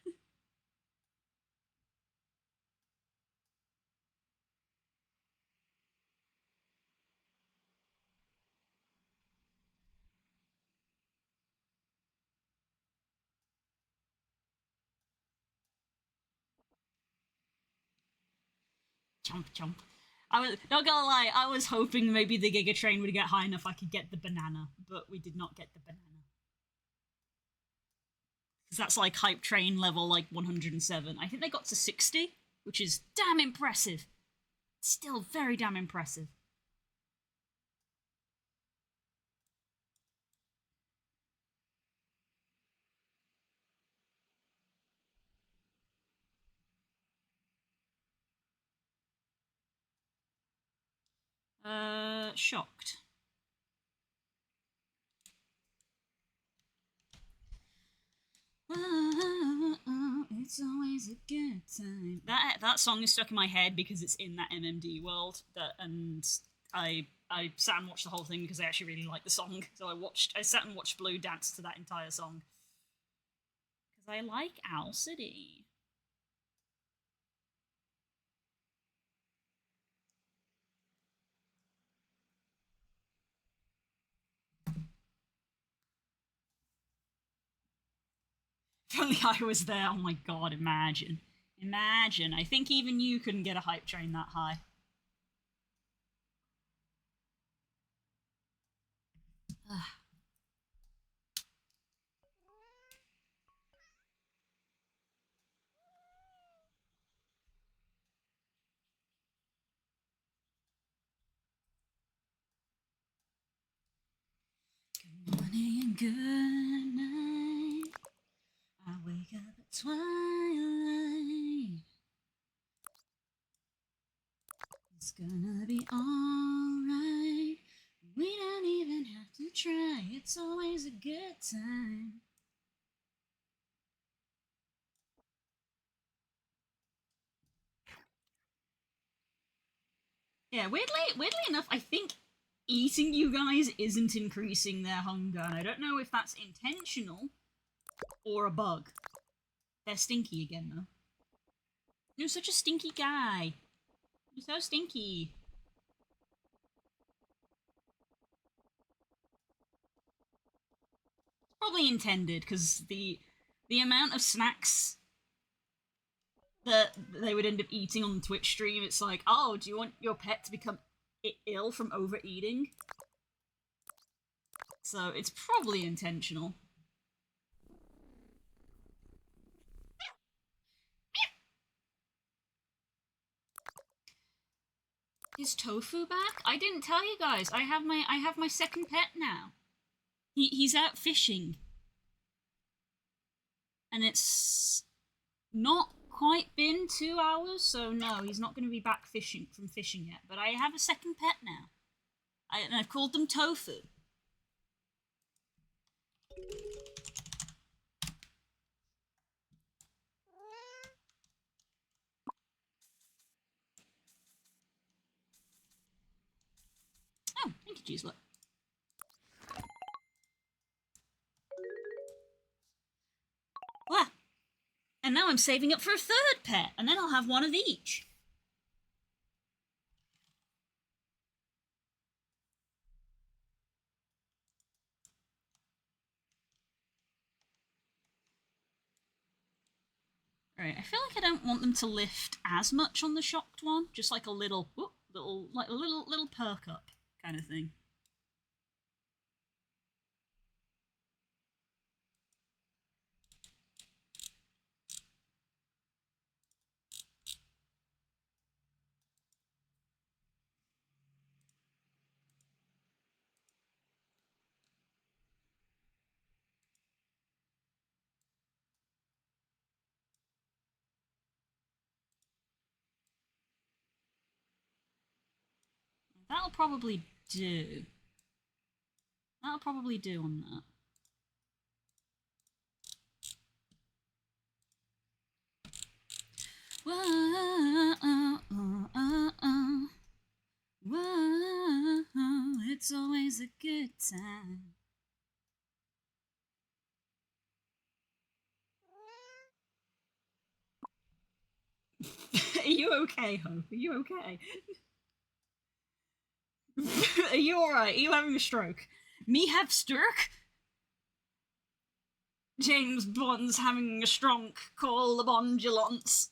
Chomp chomp. I was not gonna lie, I was hoping maybe the Giga Train would get high enough I could get the banana, but we did not get the banana. Because that's like Hype Train level like 107. I think they got to 60, which is damn impressive. Still very damn impressive. Shocked. It's always a good time. That song is stuck in my head because it's in that MMD world. And I sat and watched the whole thing because I actually really like the song. So I sat and watched Blue dance to that entire song because I like Owl City. If only I was there. Oh my god, imagine. Imagine. I think even you couldn't get a hype train that high. Ugh. Good morning and good night. I wake up at twilight. It's gonna be alright. We don't even have to try. It's always a good time. Yeah, weirdly enough, I think eating you guys isn't increasing their hunger, and I don't know if that's intentional Or a bug. They're stinky again, though. You're such a stinky guy. You're so stinky. Probably intended, because the amount of snacks that they would end up eating on the Twitch stream, it's like, oh, do you want your pet to become ill from overeating? So it's probably intentional. Is Tofu back? I didn't tell you guys. I have my second pet now. He's out fishing. And it's not quite been 2 hours, so no, he's not going to be back from fishing yet. But I have a second pet now. And I've called them Tofu. Oh, thank you, Jeezlet. Wow. And now I'm saving up for a third pet, and then I'll have one of each. Right, I feel like I don't want them to lift as much on the shocked one, just like a little, little perk up kind of thing. That'll probably do. That'll probably do on that. Whoa, whoa, it's always a good time. Are you okay, Hope? Are you okay? Are you alright? Are you having a stroke? Me have stroke? James Bond's having a strong call the bondulance.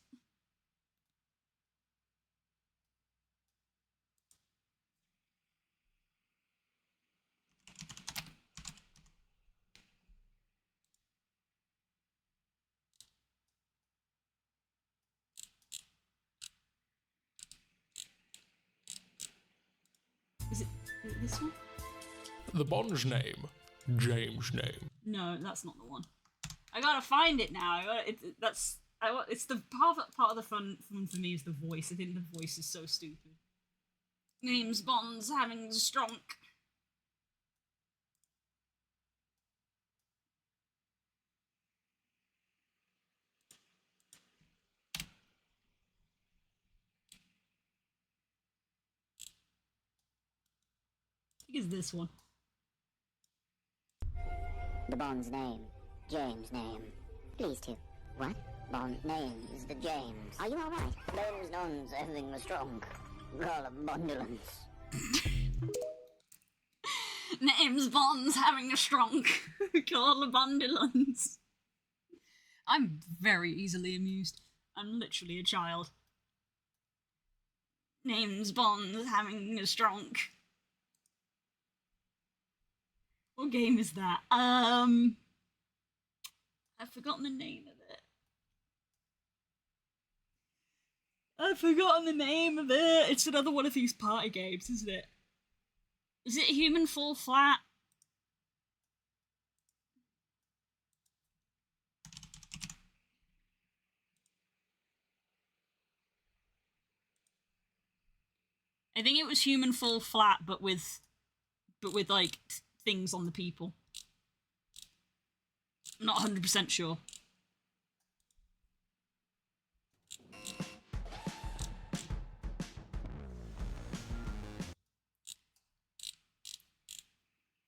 Is it this one? The Bond's name. James' name. No, that's not the one. I gotta find it now. It's the part of the fun for me is the voice. I think the voice is so stupid. James Bond's having a strong. I think it's this one. The Bond's name. James' name. Please to. What? Bond name's the James. Are you alright? Name's none's everything was strong. Roll of bondulance. Name's Bond's having a strong call of bondulance. I'm very easily amused. I'm literally a child. Name's Bond's having a strong. What game is that? I've forgotten the name of it. I've forgotten the name of it. It's another one of these party games, isn't it? Is it Human Fall Flat? I think it was Human Fall Flat, but with like things on the people. I'm not 100% sure.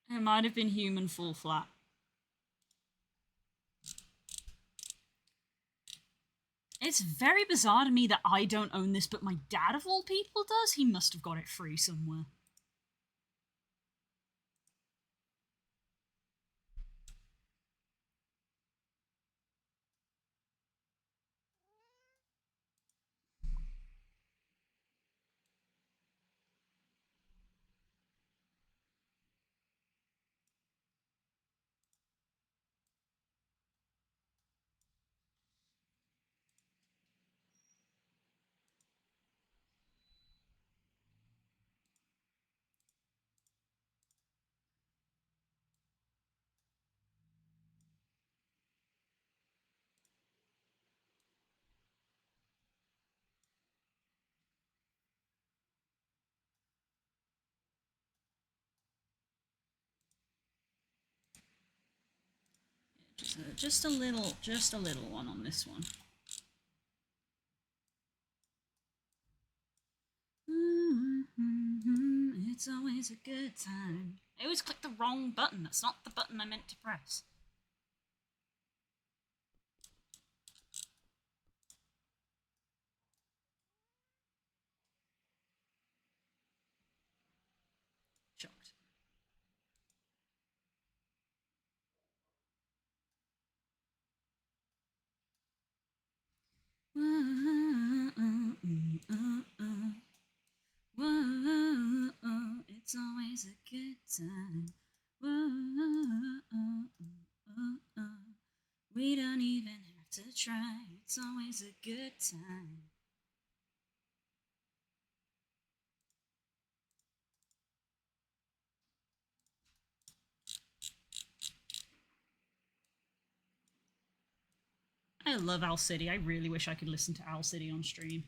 It might have been Human Fall Flat. It's very bizarre to me that I don't own this, but my dad, of all people, does. He must have got it free somewhere. Just a little one on this one. It's always a good time. I always click the wrong button. That's not the button I meant to press. Shocked. It's always a good time. We don't even have to try. It's always a good time. I love Owl City. I really wish I could listen to Owl City on stream.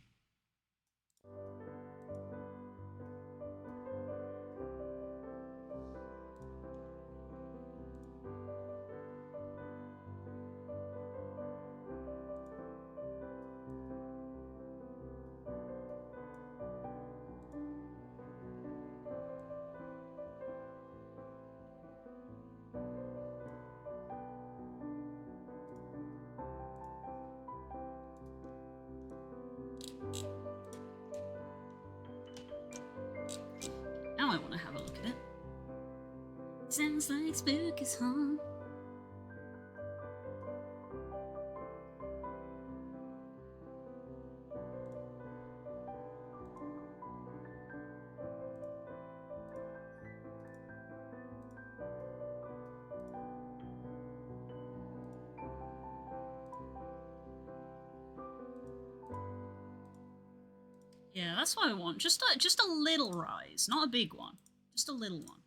Now I want to have a look at it. Sounds like spook is home. Yeah, that's what I want. Just a little rise, not a big one. Just a little one.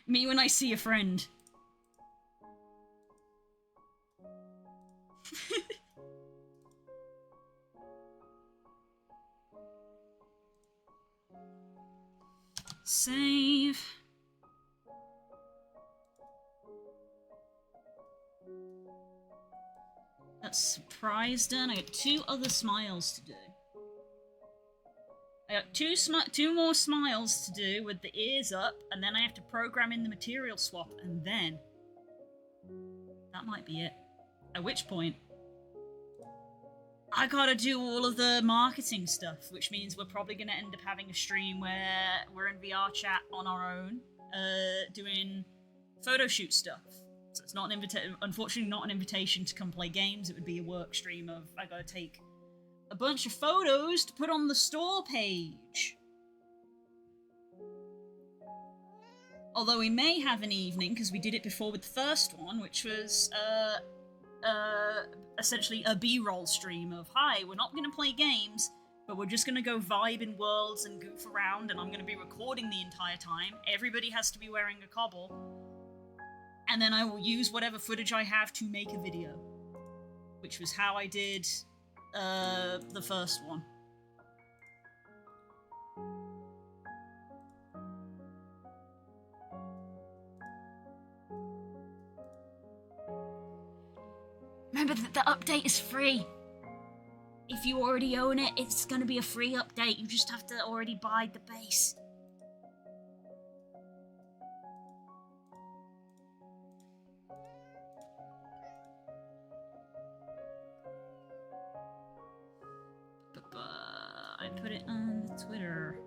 Me when I see a friend. Save. That's surprise done. I got 2 other smiles to do. I got 2 more smiles to do with the ears up, and then I have to program in the material swap, and then that might be it. At which point, I gotta do all of the marketing stuff, which means we're probably gonna end up having a stream where we're in VR chat on our own, doing photo shoot stuff. So it's not an unfortunately not an invitation to come play games. It would be a work stream of I gotta take a bunch of photos to put on the store page. Although we may have an evening, because we did it before with the first one, which was essentially a B-roll stream of, hi, we're not going to play games, but we're just going to go vibe in worlds and goof around, and I'm going to be recording the entire time. Everybody has to be wearing a Kobble, and then I will use whatever footage I have to make a video, which was how I did the first one. remember that the update is free. If you already own it, it's going to be a free update. You just have to already buy the base. I put it on the Twitter.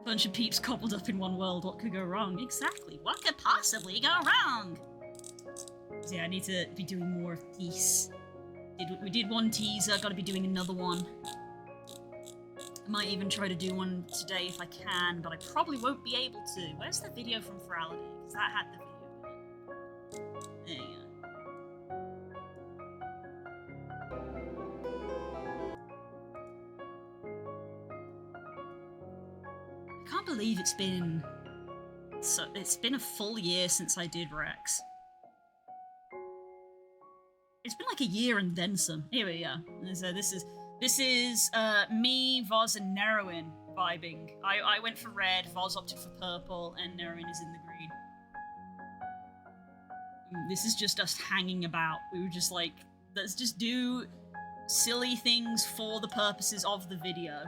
Bunch of peeps cobbled up in one world. What could go wrong? Exactly. What could possibly go wrong? So yeah, I need to be doing more of these. We did one teaser. Got to be doing another one. I might even try to do one today if I can, but I probably won't be able to. Where's the video from Ferality? Because that had the video in it. There you go. I can't believe it's been a full year since I did Rex. It's been like a year and then some. Here we go. So this is me, Voz, and Neroin vibing. I went for red, Voz opted for purple, and Neroin is in the green. This is just us hanging about. We were just like, let's just do silly things for the purposes of the video.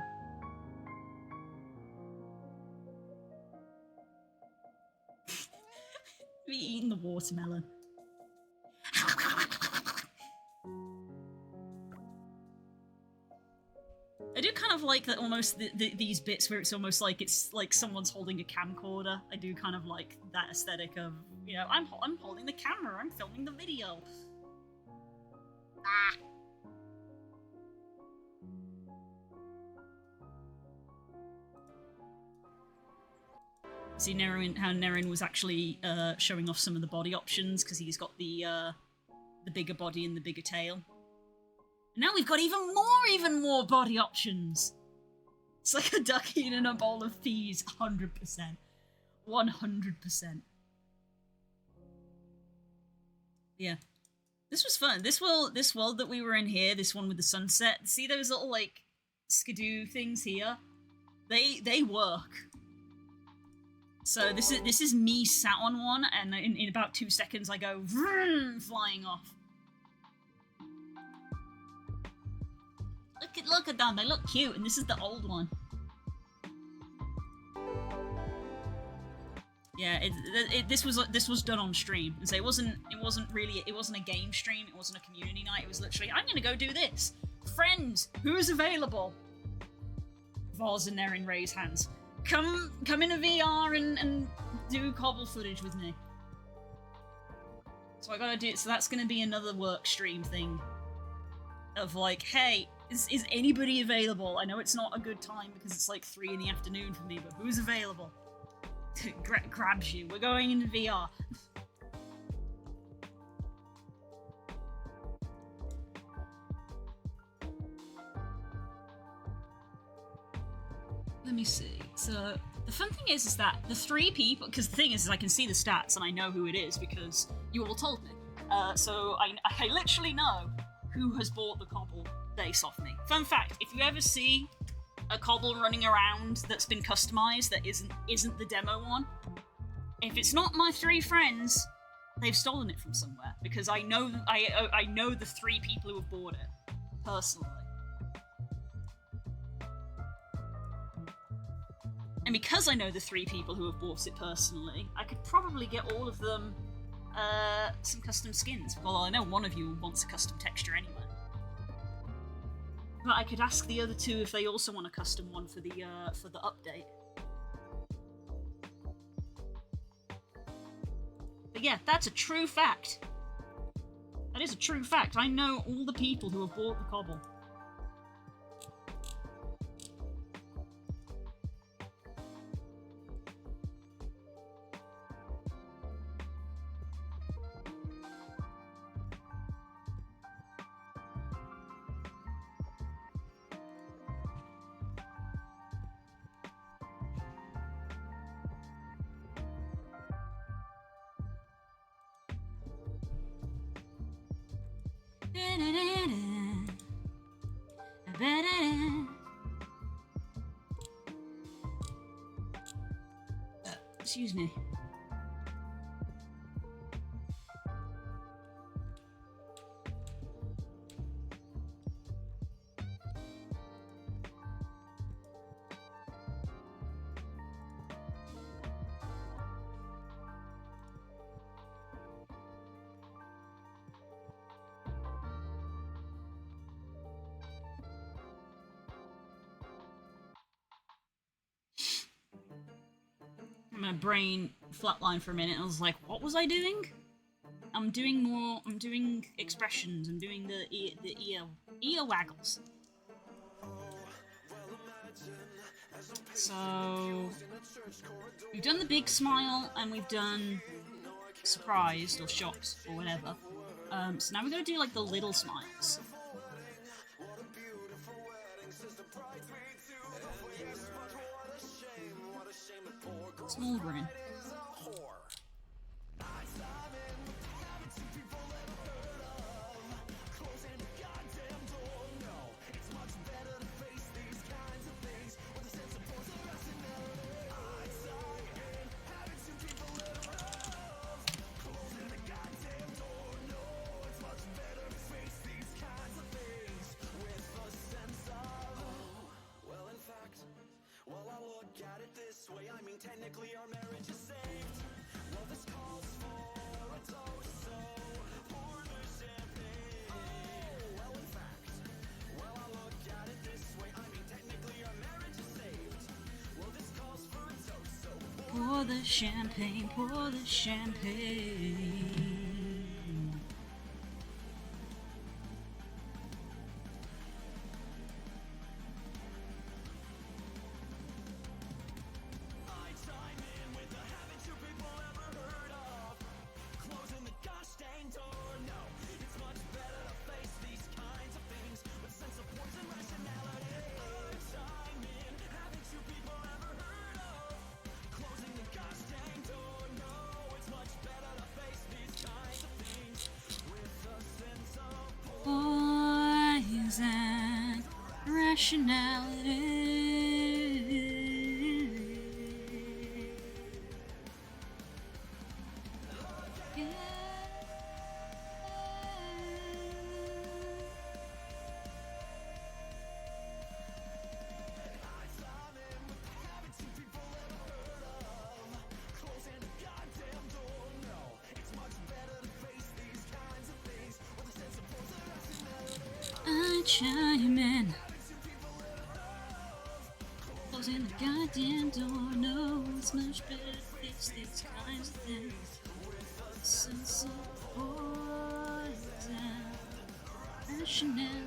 We eating the watermelon. I do kind of like that almost these bits where it's almost like it's like someone's holding a camcorder. I do kind of like that aesthetic of, you know, I'm holding the camera, I'm filming the video. Ah. See how Nerin was actually showing off some of the body options because he's got the bigger body and the bigger tail. Now we've got even more body options. It's like a duck eating a bowl of peas, 100%. 100%. Yeah. This was fun. This world that we were in here, this one with the sunset, see those little, like, skidoo things here? They work. So this is me sat on one, and in about 2 seconds I go vroom, flying off. Look at them, they look cute, and this is the old one. Yeah, this was done on stream. So it wasn't a game stream, it wasn't a community night, it was literally, I'm gonna go do this. Friends, who's available? Voz and Erin raise hands. Come in a VR and do Kobble footage with me. So I gotta do, so that's gonna be another work stream thing. Of like, hey, is anybody available? I know it's not a good time because it's like 3 in the afternoon for me, but who's available? Grabs you. We're going into VR. Let me see. So the fun thing is that the 3 people, because the thing is I can see the stats and I know who it is because you all told me. So I literally know who has bought the Kobble base off me. Fun fact: if you ever see a Kobble running around that's been customized that isn't the demo one, if it's not my 3 friends, they've stolen it from somewhere because I know the 3 people who have bought it personally. And because I know the 3 people who have bought it personally, I could probably get all of them some custom skins. Although I know one of you wants a custom texture anyway. But I could ask the other 2 if they also want a custom one for the update. But yeah, that's a true fact. That is a true fact. I know all the people who have bought the Kobble. Excuse me. My brain flatlined for a minute. I was like, what was I doing? I'm doing expressions. I'm doing the ear waggles. So we've done the big smile and we've done surprised or shocked or whatever. So now we're gonna do like the little smiles. Small grin. Pour the champagne, pour the champagne. Poison rationality. Yeah. I chime in. Closing the goddamn door. No, it's much better to face these kinds of things. Sense of poison, rationality.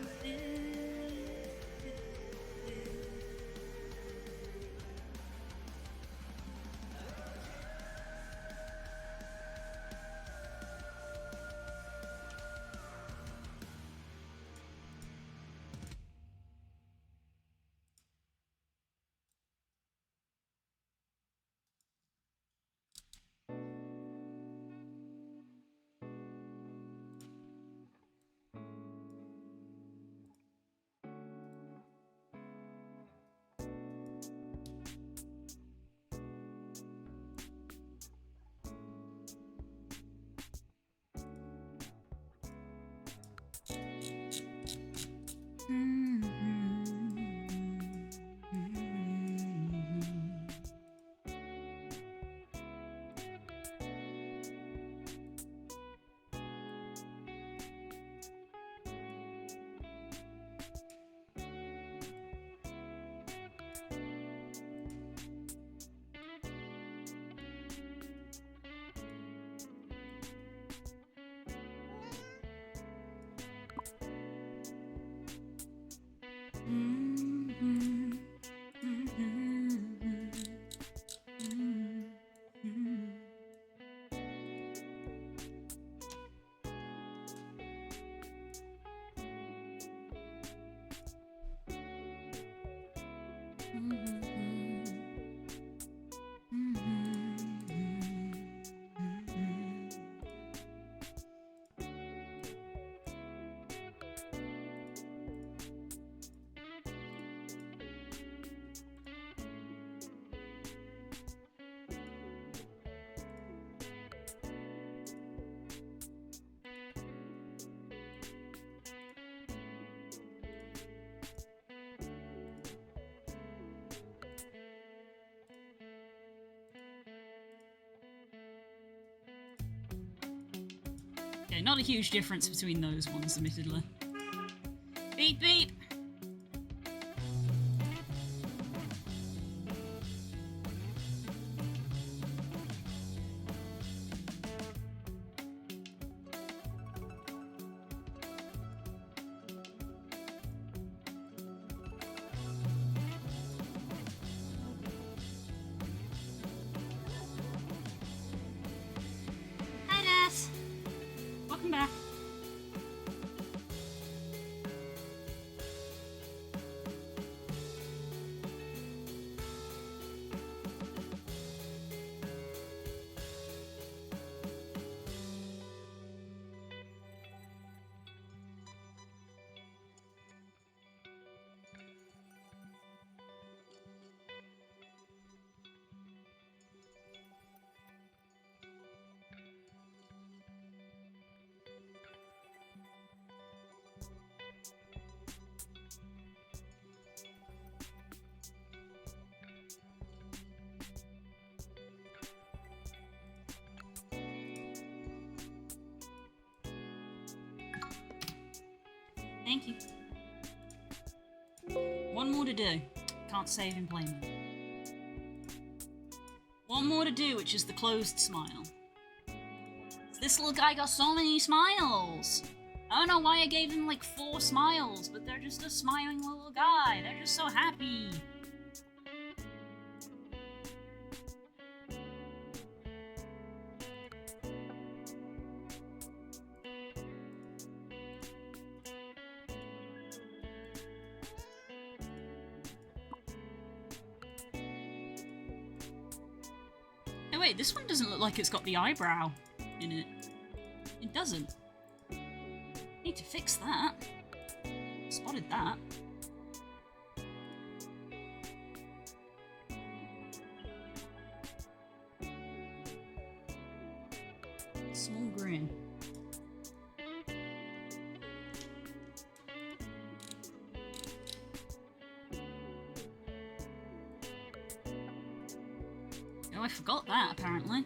Yeah, not a huge difference between those ones, admittedly. Beep beep! Hi, Ness! Welcome back. Thank you. One more to do. Can't save in play mode. One more to do, which is the closed smile. This little guy got so many smiles! I don't know why I gave him like 4 smiles, but they're just a smiling little guy. They're just so happy. Oh wait, this one doesn't look like it's got the eyebrow in it. It doesn't. Need to fix that. Spotted that. Small grin. Oh, I forgot that, apparently.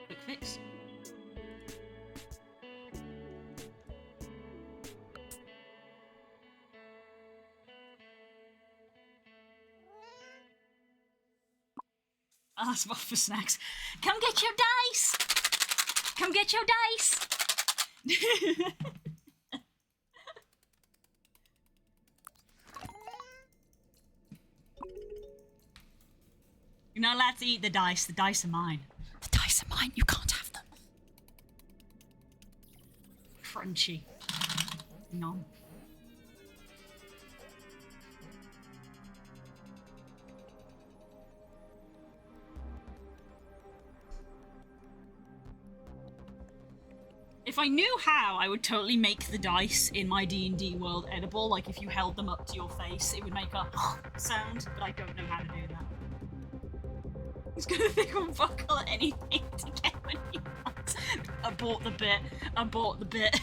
Quick fix. Ah, spot for snacks. Come get your dice! Come get your dice! You're not allowed to eat the dice. The dice are mine. The dice are mine. You can't have them. Crunchy. Nom. If I knew how, I would totally make the dice in my D&D world edible. Like, if you held them up to your face, it would make a sound, but I don't know how to do that. He's gonna think I'm buckle at anything to get what he wants. I bought the bit. I bought the bit.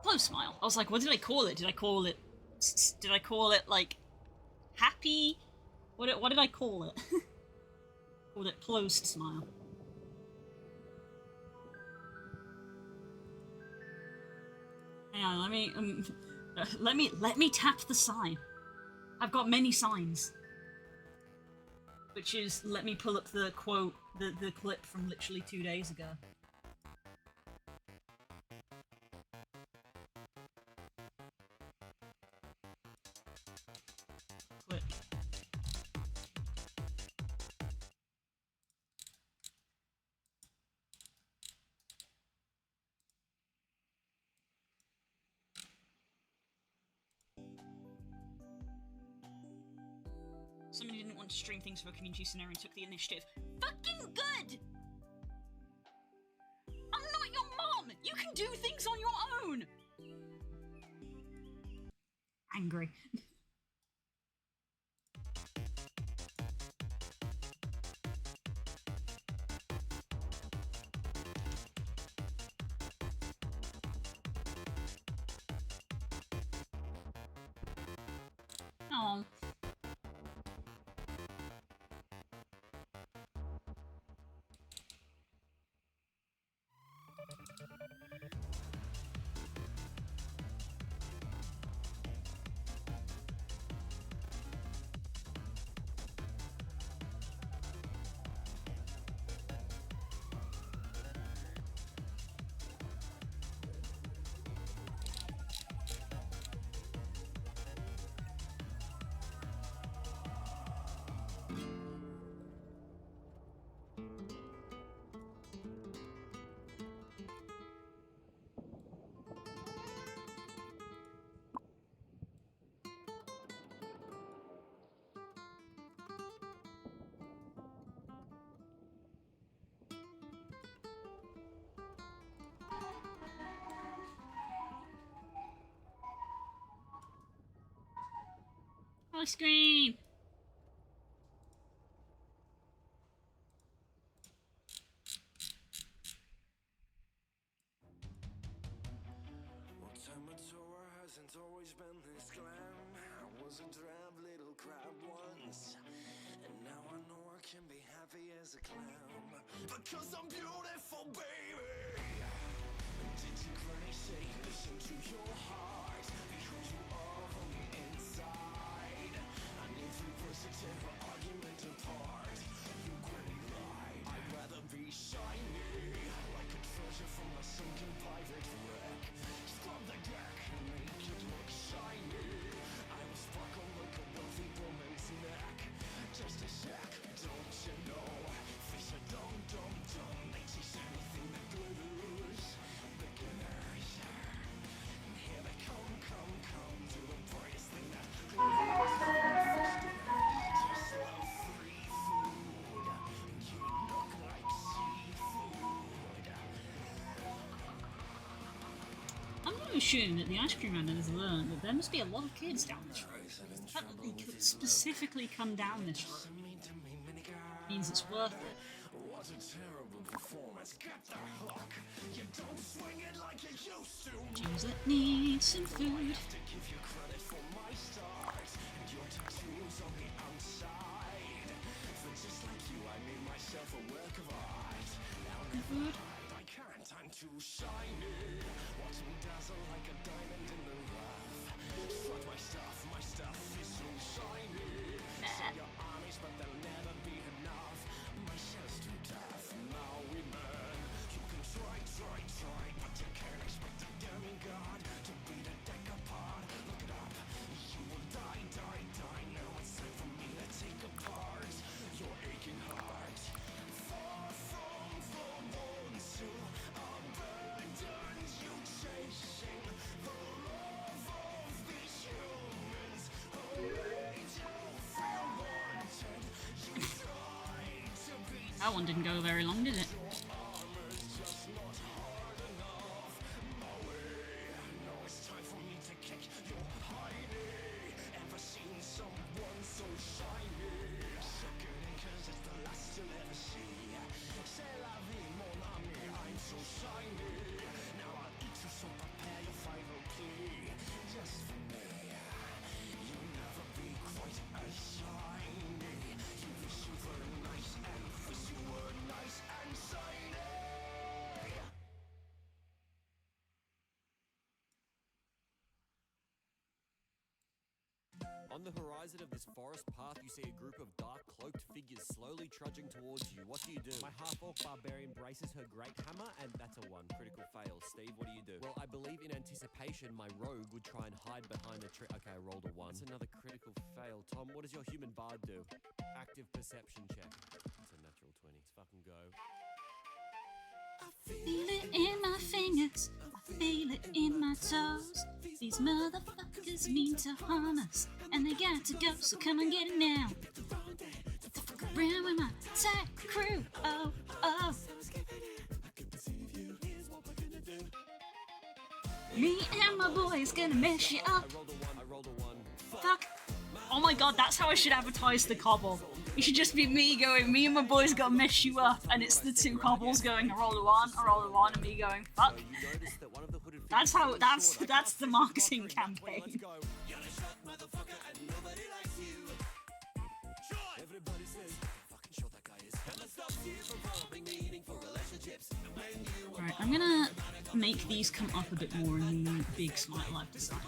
Close smile. I was like, what did I call it? Did I call it like happy? What did I call it? Called it closed smile. Hang on, let me tap the sign. I've got many signs. Which is, let me pull up the quote, the clip from literally 2 days ago. Clip. Somebody didn't want to stream things for a community scenario and took the initiative. Fucking good! I'm not your mom! You can do things on your own! Angry. Oh. Ice cream! Well, Tamatoa hasn't always been this glam. I was a drab little crab once, and now I know I can be happy as a clown. Because I'm beautiful, baby. Did your granny say listen to your heart? Because you are on the inside. I need 3 words to tear her argument apart. You granny lied. I'd rather be shiny, like a treasure from a sunken pirate wreck. Scrub the deck and make it look shiny. I will sparkle like a wealthy woman's neck. Just a sec, don't you know? Fish are dumb, dumb, dumb. They chase anything that glitters. Beginners. And here they come, come, come to the brightest thing that glitters. Just love free food. You look like seafood. I'm going to assume that the ice cream man has learned that there must be a lot of kids down this road. The fact that they could specifically come down this road means it's worth it. What a terrible performance. Get the hook. You don't swing it like you used to. James that needs some food. To give you credit for my start and your tattoos on the outside. For just like you, I made myself a work of art. Now never mind, I can't. I'm too shiny. Watch me dazzle like a diamond in the rough. Fuck my stuff is so shiny. Send your armies, but they'll never be enough. My shell's too tough. Now we burn. You can try, but you can't expect a demigod to beat a deck apart. Look it up. You will die. Now it's time for me to take apart your aching heart. Far from the ones who abandoned you, chasing the love of these humans who made you feel wanted. You tried to be That one didn't go very long, did it? armor's just not hard enough. Now it's time for me to kick your hiney. Ever seen someone so shiny? Sucking in 'cause it's the last you'll ever see. C'est la vie, mon ami, I'm so shiny. Now I'll eat you, so prepare your final plea. Just for me, you'll never be quite as shiny. You wish you were nice and wish you were nice and shiny. On the horizon of this forest path, you see a group of dark, cloaked figures slowly trudging towards you. What do you do? My half-orc barbarian braces her great hammer, and that's a 1. Critical fail. Steve, what do you do? Well, I believe in anticipation, my rogue would try and hide behind a tree. Okay, I rolled a 1. That's another critical fail. Tom, what does your human bard do? Active perception check. It's a natural 20. Let's fucking go. Feel it in my fingers, I feel it in my toes. These motherfuckers mean to harm us, and they got to go, so come and get it now. Get the fuck around with my tight crew, oh, oh. Me and my boys gonna mess you up. I rolled a 1. fuck? Oh my god, that's how I should advertise the Kobble. It should just be me going, me and my boys gotta mess you up, and it's the two Kobbles going, a roll of one, and me going, fuck. That's how, that's the marketing campaign. Alright, I'm gonna make these come up a bit more in the big smart life design.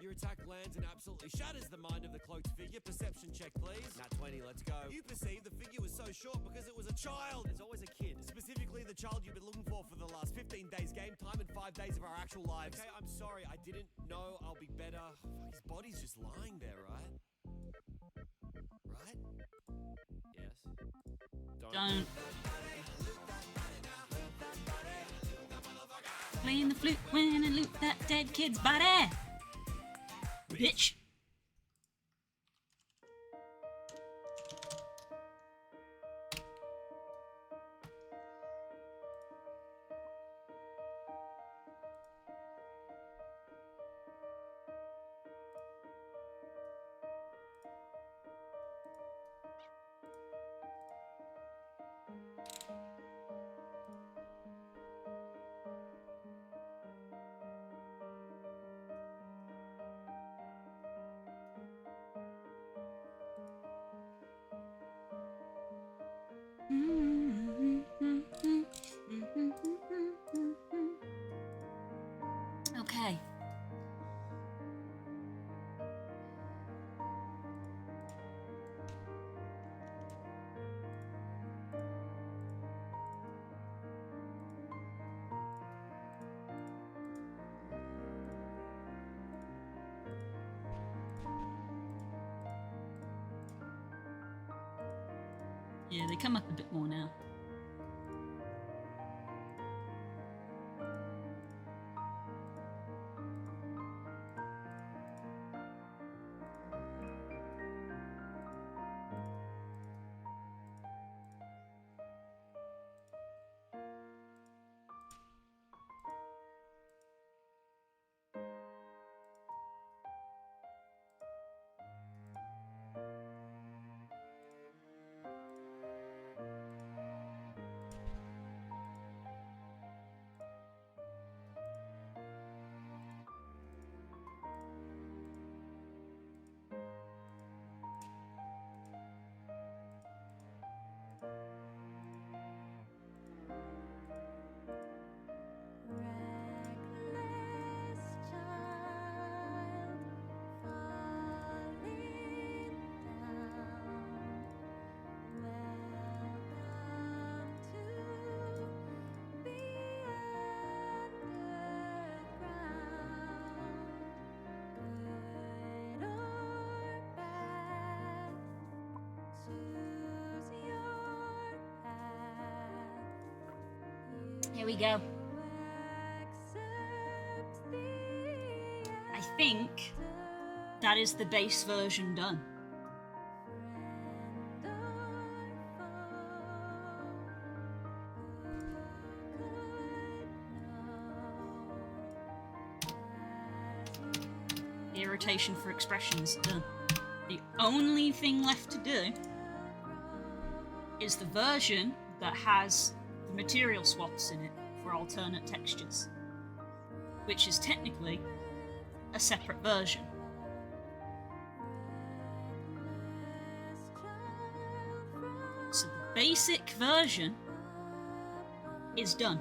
Your attack lands and absolutely shatters the mind of the cloaked figure. Perception check, please. Nat 20, let's go. You perceive the figure was so short because it was a child. There's always a kid. Specifically the child you've been looking for the last 15 days game time and 5 days of our actual lives. Okay, I'm sorry, I didn't know I'll be better. His body's just lying there, right? Right? Yes. Don't. Playing the flute when I loot that dead kid's body! Bitch! Okay. Yeah, they come up a bit more now. Reckless child falling down. Welcome to the underground. Good or bad, choose your path. Here we go. I think that is the base version done. The irritation for expressions done. The only thing left to do is the version that has the material swaps in it for alternate textures, which is technically a separate version. So the basic version is done.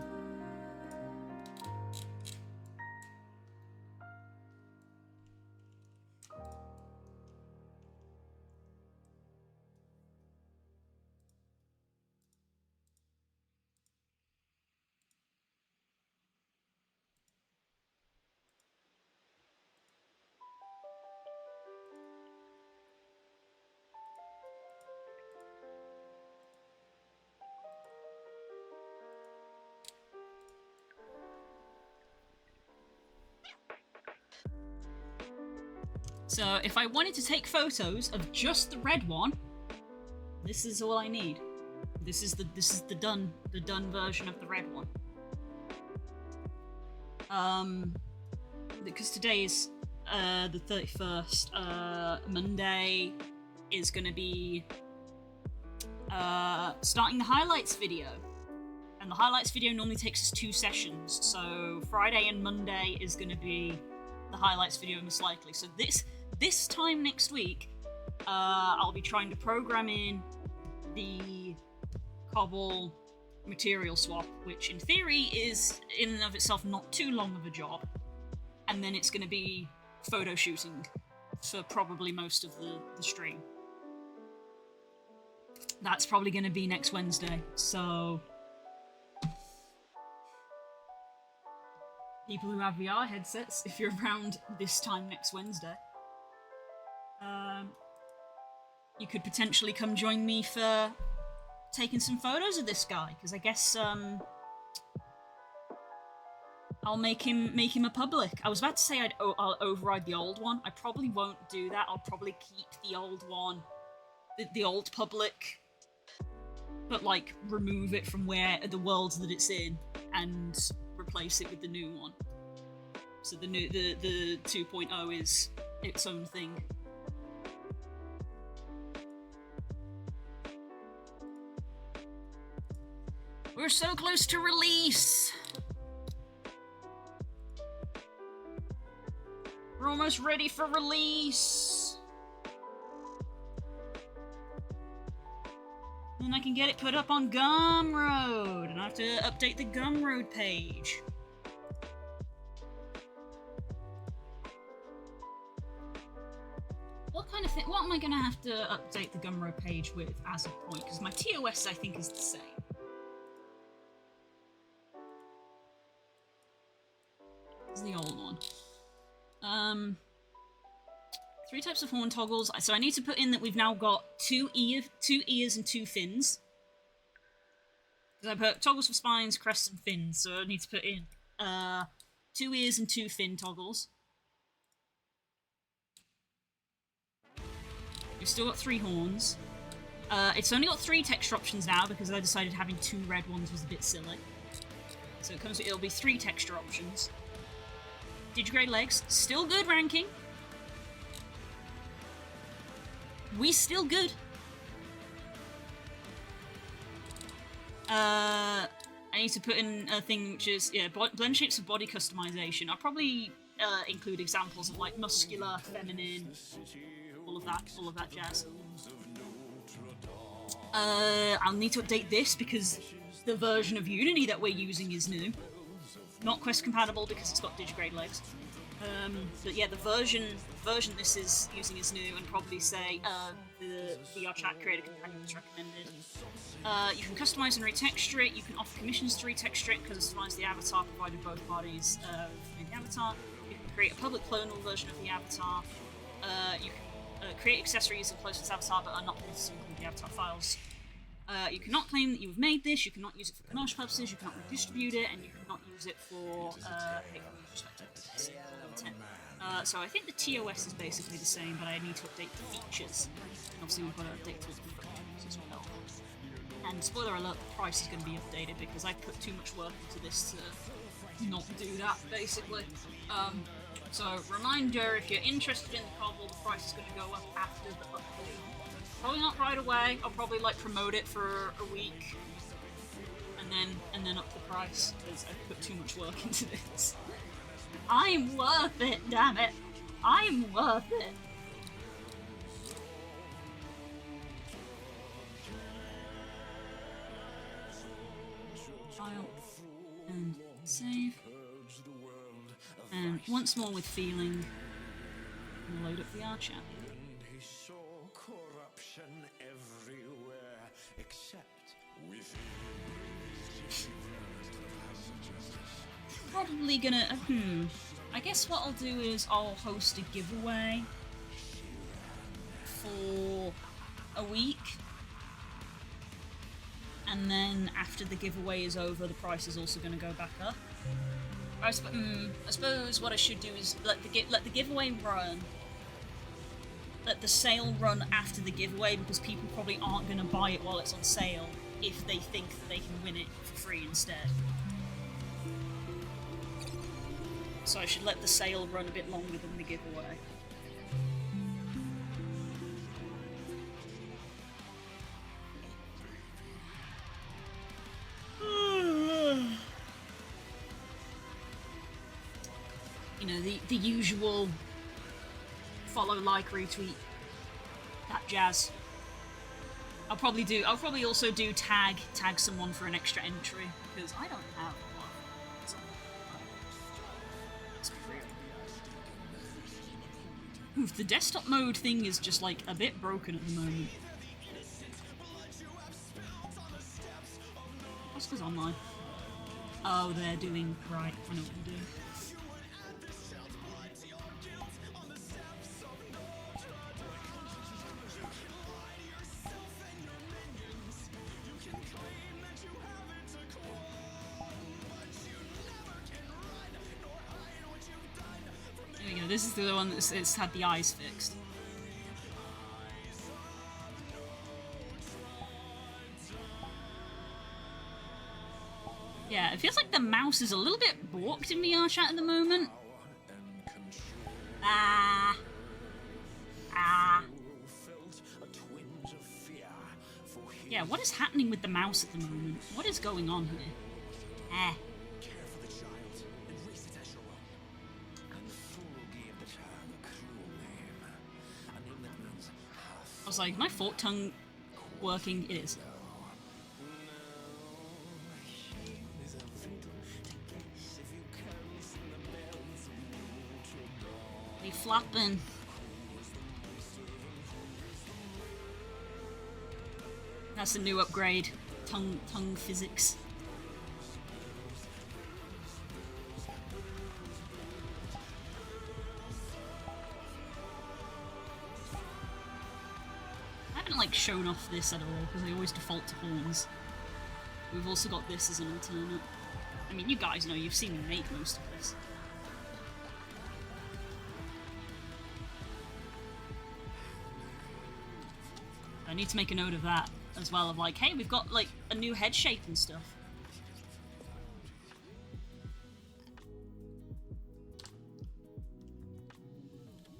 So if I wanted to take photos of just the red one, this is all I need. This is the done version of the red one. because today is the 31st, Monday is going to be starting the highlights video. And the highlights video normally takes us 2 sessions, so Friday and Monday is going to be the highlights video most likely. So this time next week, I'll be trying to program in the Kobble material swap, which in theory is in and of itself not too long of a job. And then it's going to be photo shooting for probably most of the stream. That's probably going to be next Wednesday, so people who have VR headsets, if you're around this time next Wednesday, you could potentially come join me for taking some photos of this guy, because I guess I'll make him a public. I was about to say I'll override the old one. I probably won't do that. I'll probably keep the old one, the old public, but like remove it from where the world that it's in and replace it with the new one. So the 2.0 is its own thing. We're so close to release. We're almost ready for release. Then I can get it put up on Gumroad, and I have to update the Gumroad page. What am I gonna have to update the Gumroad page with as a point? Because my TOS I think is the same. It's the old one. 3 types of horn toggles. So I need to put in that we've now got 2 ears and 2 fins. Because I put toggles for spines, crests, and fins. So I need to put in 2 ears and 2 fin toggles. We've still got 3 horns. It's only got 3 texture options now because I decided having 2 red ones was a bit silly. So it'll be 3 texture options. Digigrade legs, still good ranking. We still good. I need to put in a thing which is, blend shapes of body customization. I'll probably include examples of like muscular, feminine, all of that jazz. I'll need to update this because the version of Unity that we're using is new. Not Quest compatible because it's got digigrade legs. But yeah, the version this is using is new, and probably say the VR chat creator companion was recommended. You can customize and retexture it. You can offer commissions to retexture it, customize the avatar provided both parties made the avatar. You can create a public clonal version of the avatar. You can create accessories and close this avatar that are not necessarily the avatar files. You cannot claim that you have made this, you cannot use it for commercial purposes, you cannot redistribute it, and you cannot use it for so I think the TOS is basically the same, but I need to update the features. And obviously we've got to update tools as well. And spoiler alert, the price is going to be updated because I put too much work into this to not do that, basically. So reminder, if you're interested in the Kobble, the price is going to go up after the update. Probably not right away. I'll probably like promote it for a week, and then up the price because I put too much work into this. I'm worth it, damn it! I'm worth it. File and save. And once more with feeling, we'll load up the VR chat. He saw corruption everywhere except within. Probably gonna, I guess what I'll do is I'll host a giveaway for a week. And then after the giveaway is over, the price is also going to go back up. I suppose what I should do is let the giveaway run. Let the sale run after the giveaway, because people probably aren't going to buy it while it's on sale if they think that they can win it for free instead. So I should let the sale run a bit longer than the giveaway. You know, the usual follow, like, retweet, that jazz. I'll probably also do tag someone for an extra entry, because I don't have one. So, let's be real. Oof, the desktop mode thing is just, like, a bit broken at the moment. What's goes online? Oh, they're doing... Right, I know what they're doing. There we go, this is the one that's had the eyes fixed. Yeah, it feels like the mouse is a little bit balked in VR chat at the moment. Yeah, what is happening with the mouse at the moment? What is going on here? Care for the child and raise it as your own. And Thor gave the child a cruel name. A name that means half. I was like, my fork tongue working? It is. They flapping. That's a new upgrade. Tongue physics. I haven't like shown off this at all because I always default to horns. We've also got this as an alternate. I mean, you guys know, you've seen me make most of this. I need to make a note of that as well, of like, hey, we've got like a new head shape and stuff.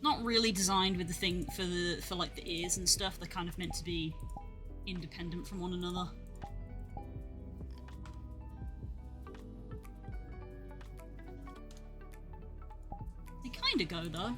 Not really designed with the thing for like the ears and stuff. They're kind of meant to be independent from one another. They kind of go though.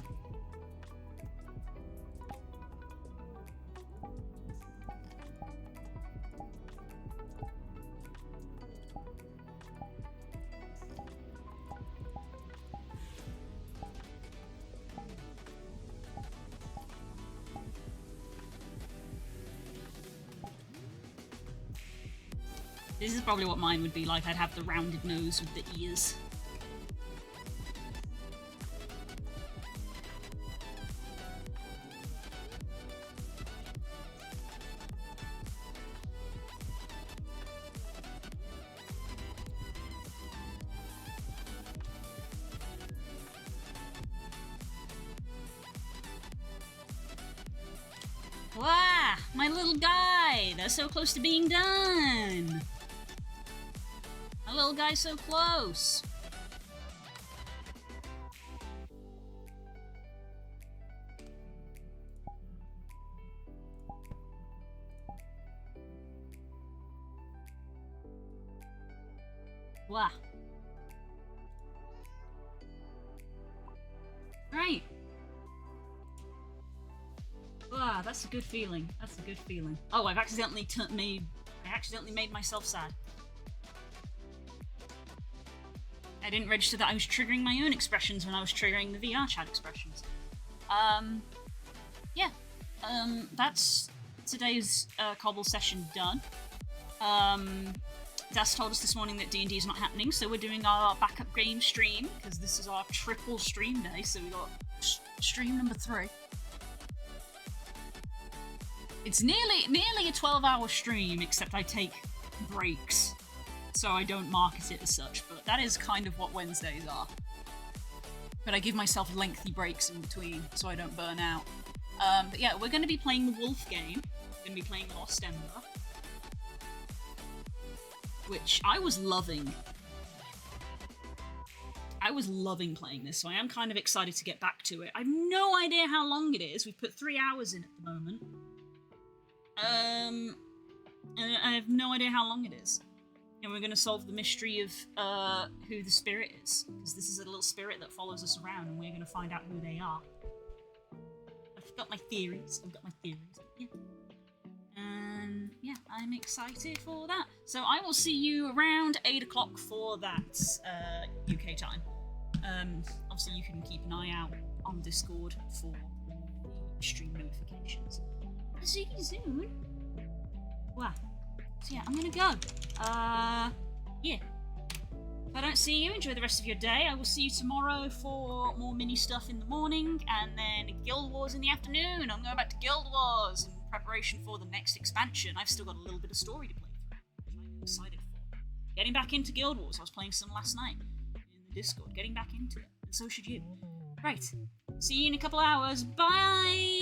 This is probably what mine would be like. I'd have the rounded nose with the ears. Wow, my little guy! They're so close to being done! My little guy's so close! Wow. Right. Wow, that's a good feeling. That's a good feeling. Oh, I've accidentally made myself sad. I didn't register that I was triggering my own expressions when I was triggering the VR chat expressions. Yeah. That's today's Kobble session done. Das told us this morning that D&D is not happening, so we're doing our backup game stream, because this is our triple stream day, so we got stream number 3. It's nearly a 12-hour stream, except I take breaks, so I don't market it as such, but that is kind of what Wednesdays are. But I give myself lengthy breaks in between, so I don't burn out. But yeah, we're going to be playing the Wolf game. We're going to be playing Lost Ember, which I was loving. I was loving playing this, so I am kind of excited to get back to it. I have no idea how long it is. We've put 3 hours in at the moment. And I have no idea how long it is. And we're going to solve the mystery of who the spirit is. Because this is a little spirit that follows us around, and we're going to find out who they are. I've got my theories. Yeah. And yeah, I'm excited for that. So I will see you around 8 o'clock for that UK time. Obviously, you can keep an eye out on Discord for the stream notifications. I'll see you soon. Wow. So yeah, I'm gonna go. Yeah. If I don't see you, enjoy the rest of your day. I will see you tomorrow for more mini stuff in the morning, and then Guild Wars in the afternoon. I'm going back to Guild Wars in preparation for the next expansion. I've still got a little bit of story to play through, which I'm excited for. Getting back into Guild Wars. I was playing some last night in the Discord. Getting back into it, and so should you. Right. See you in a couple hours. Bye!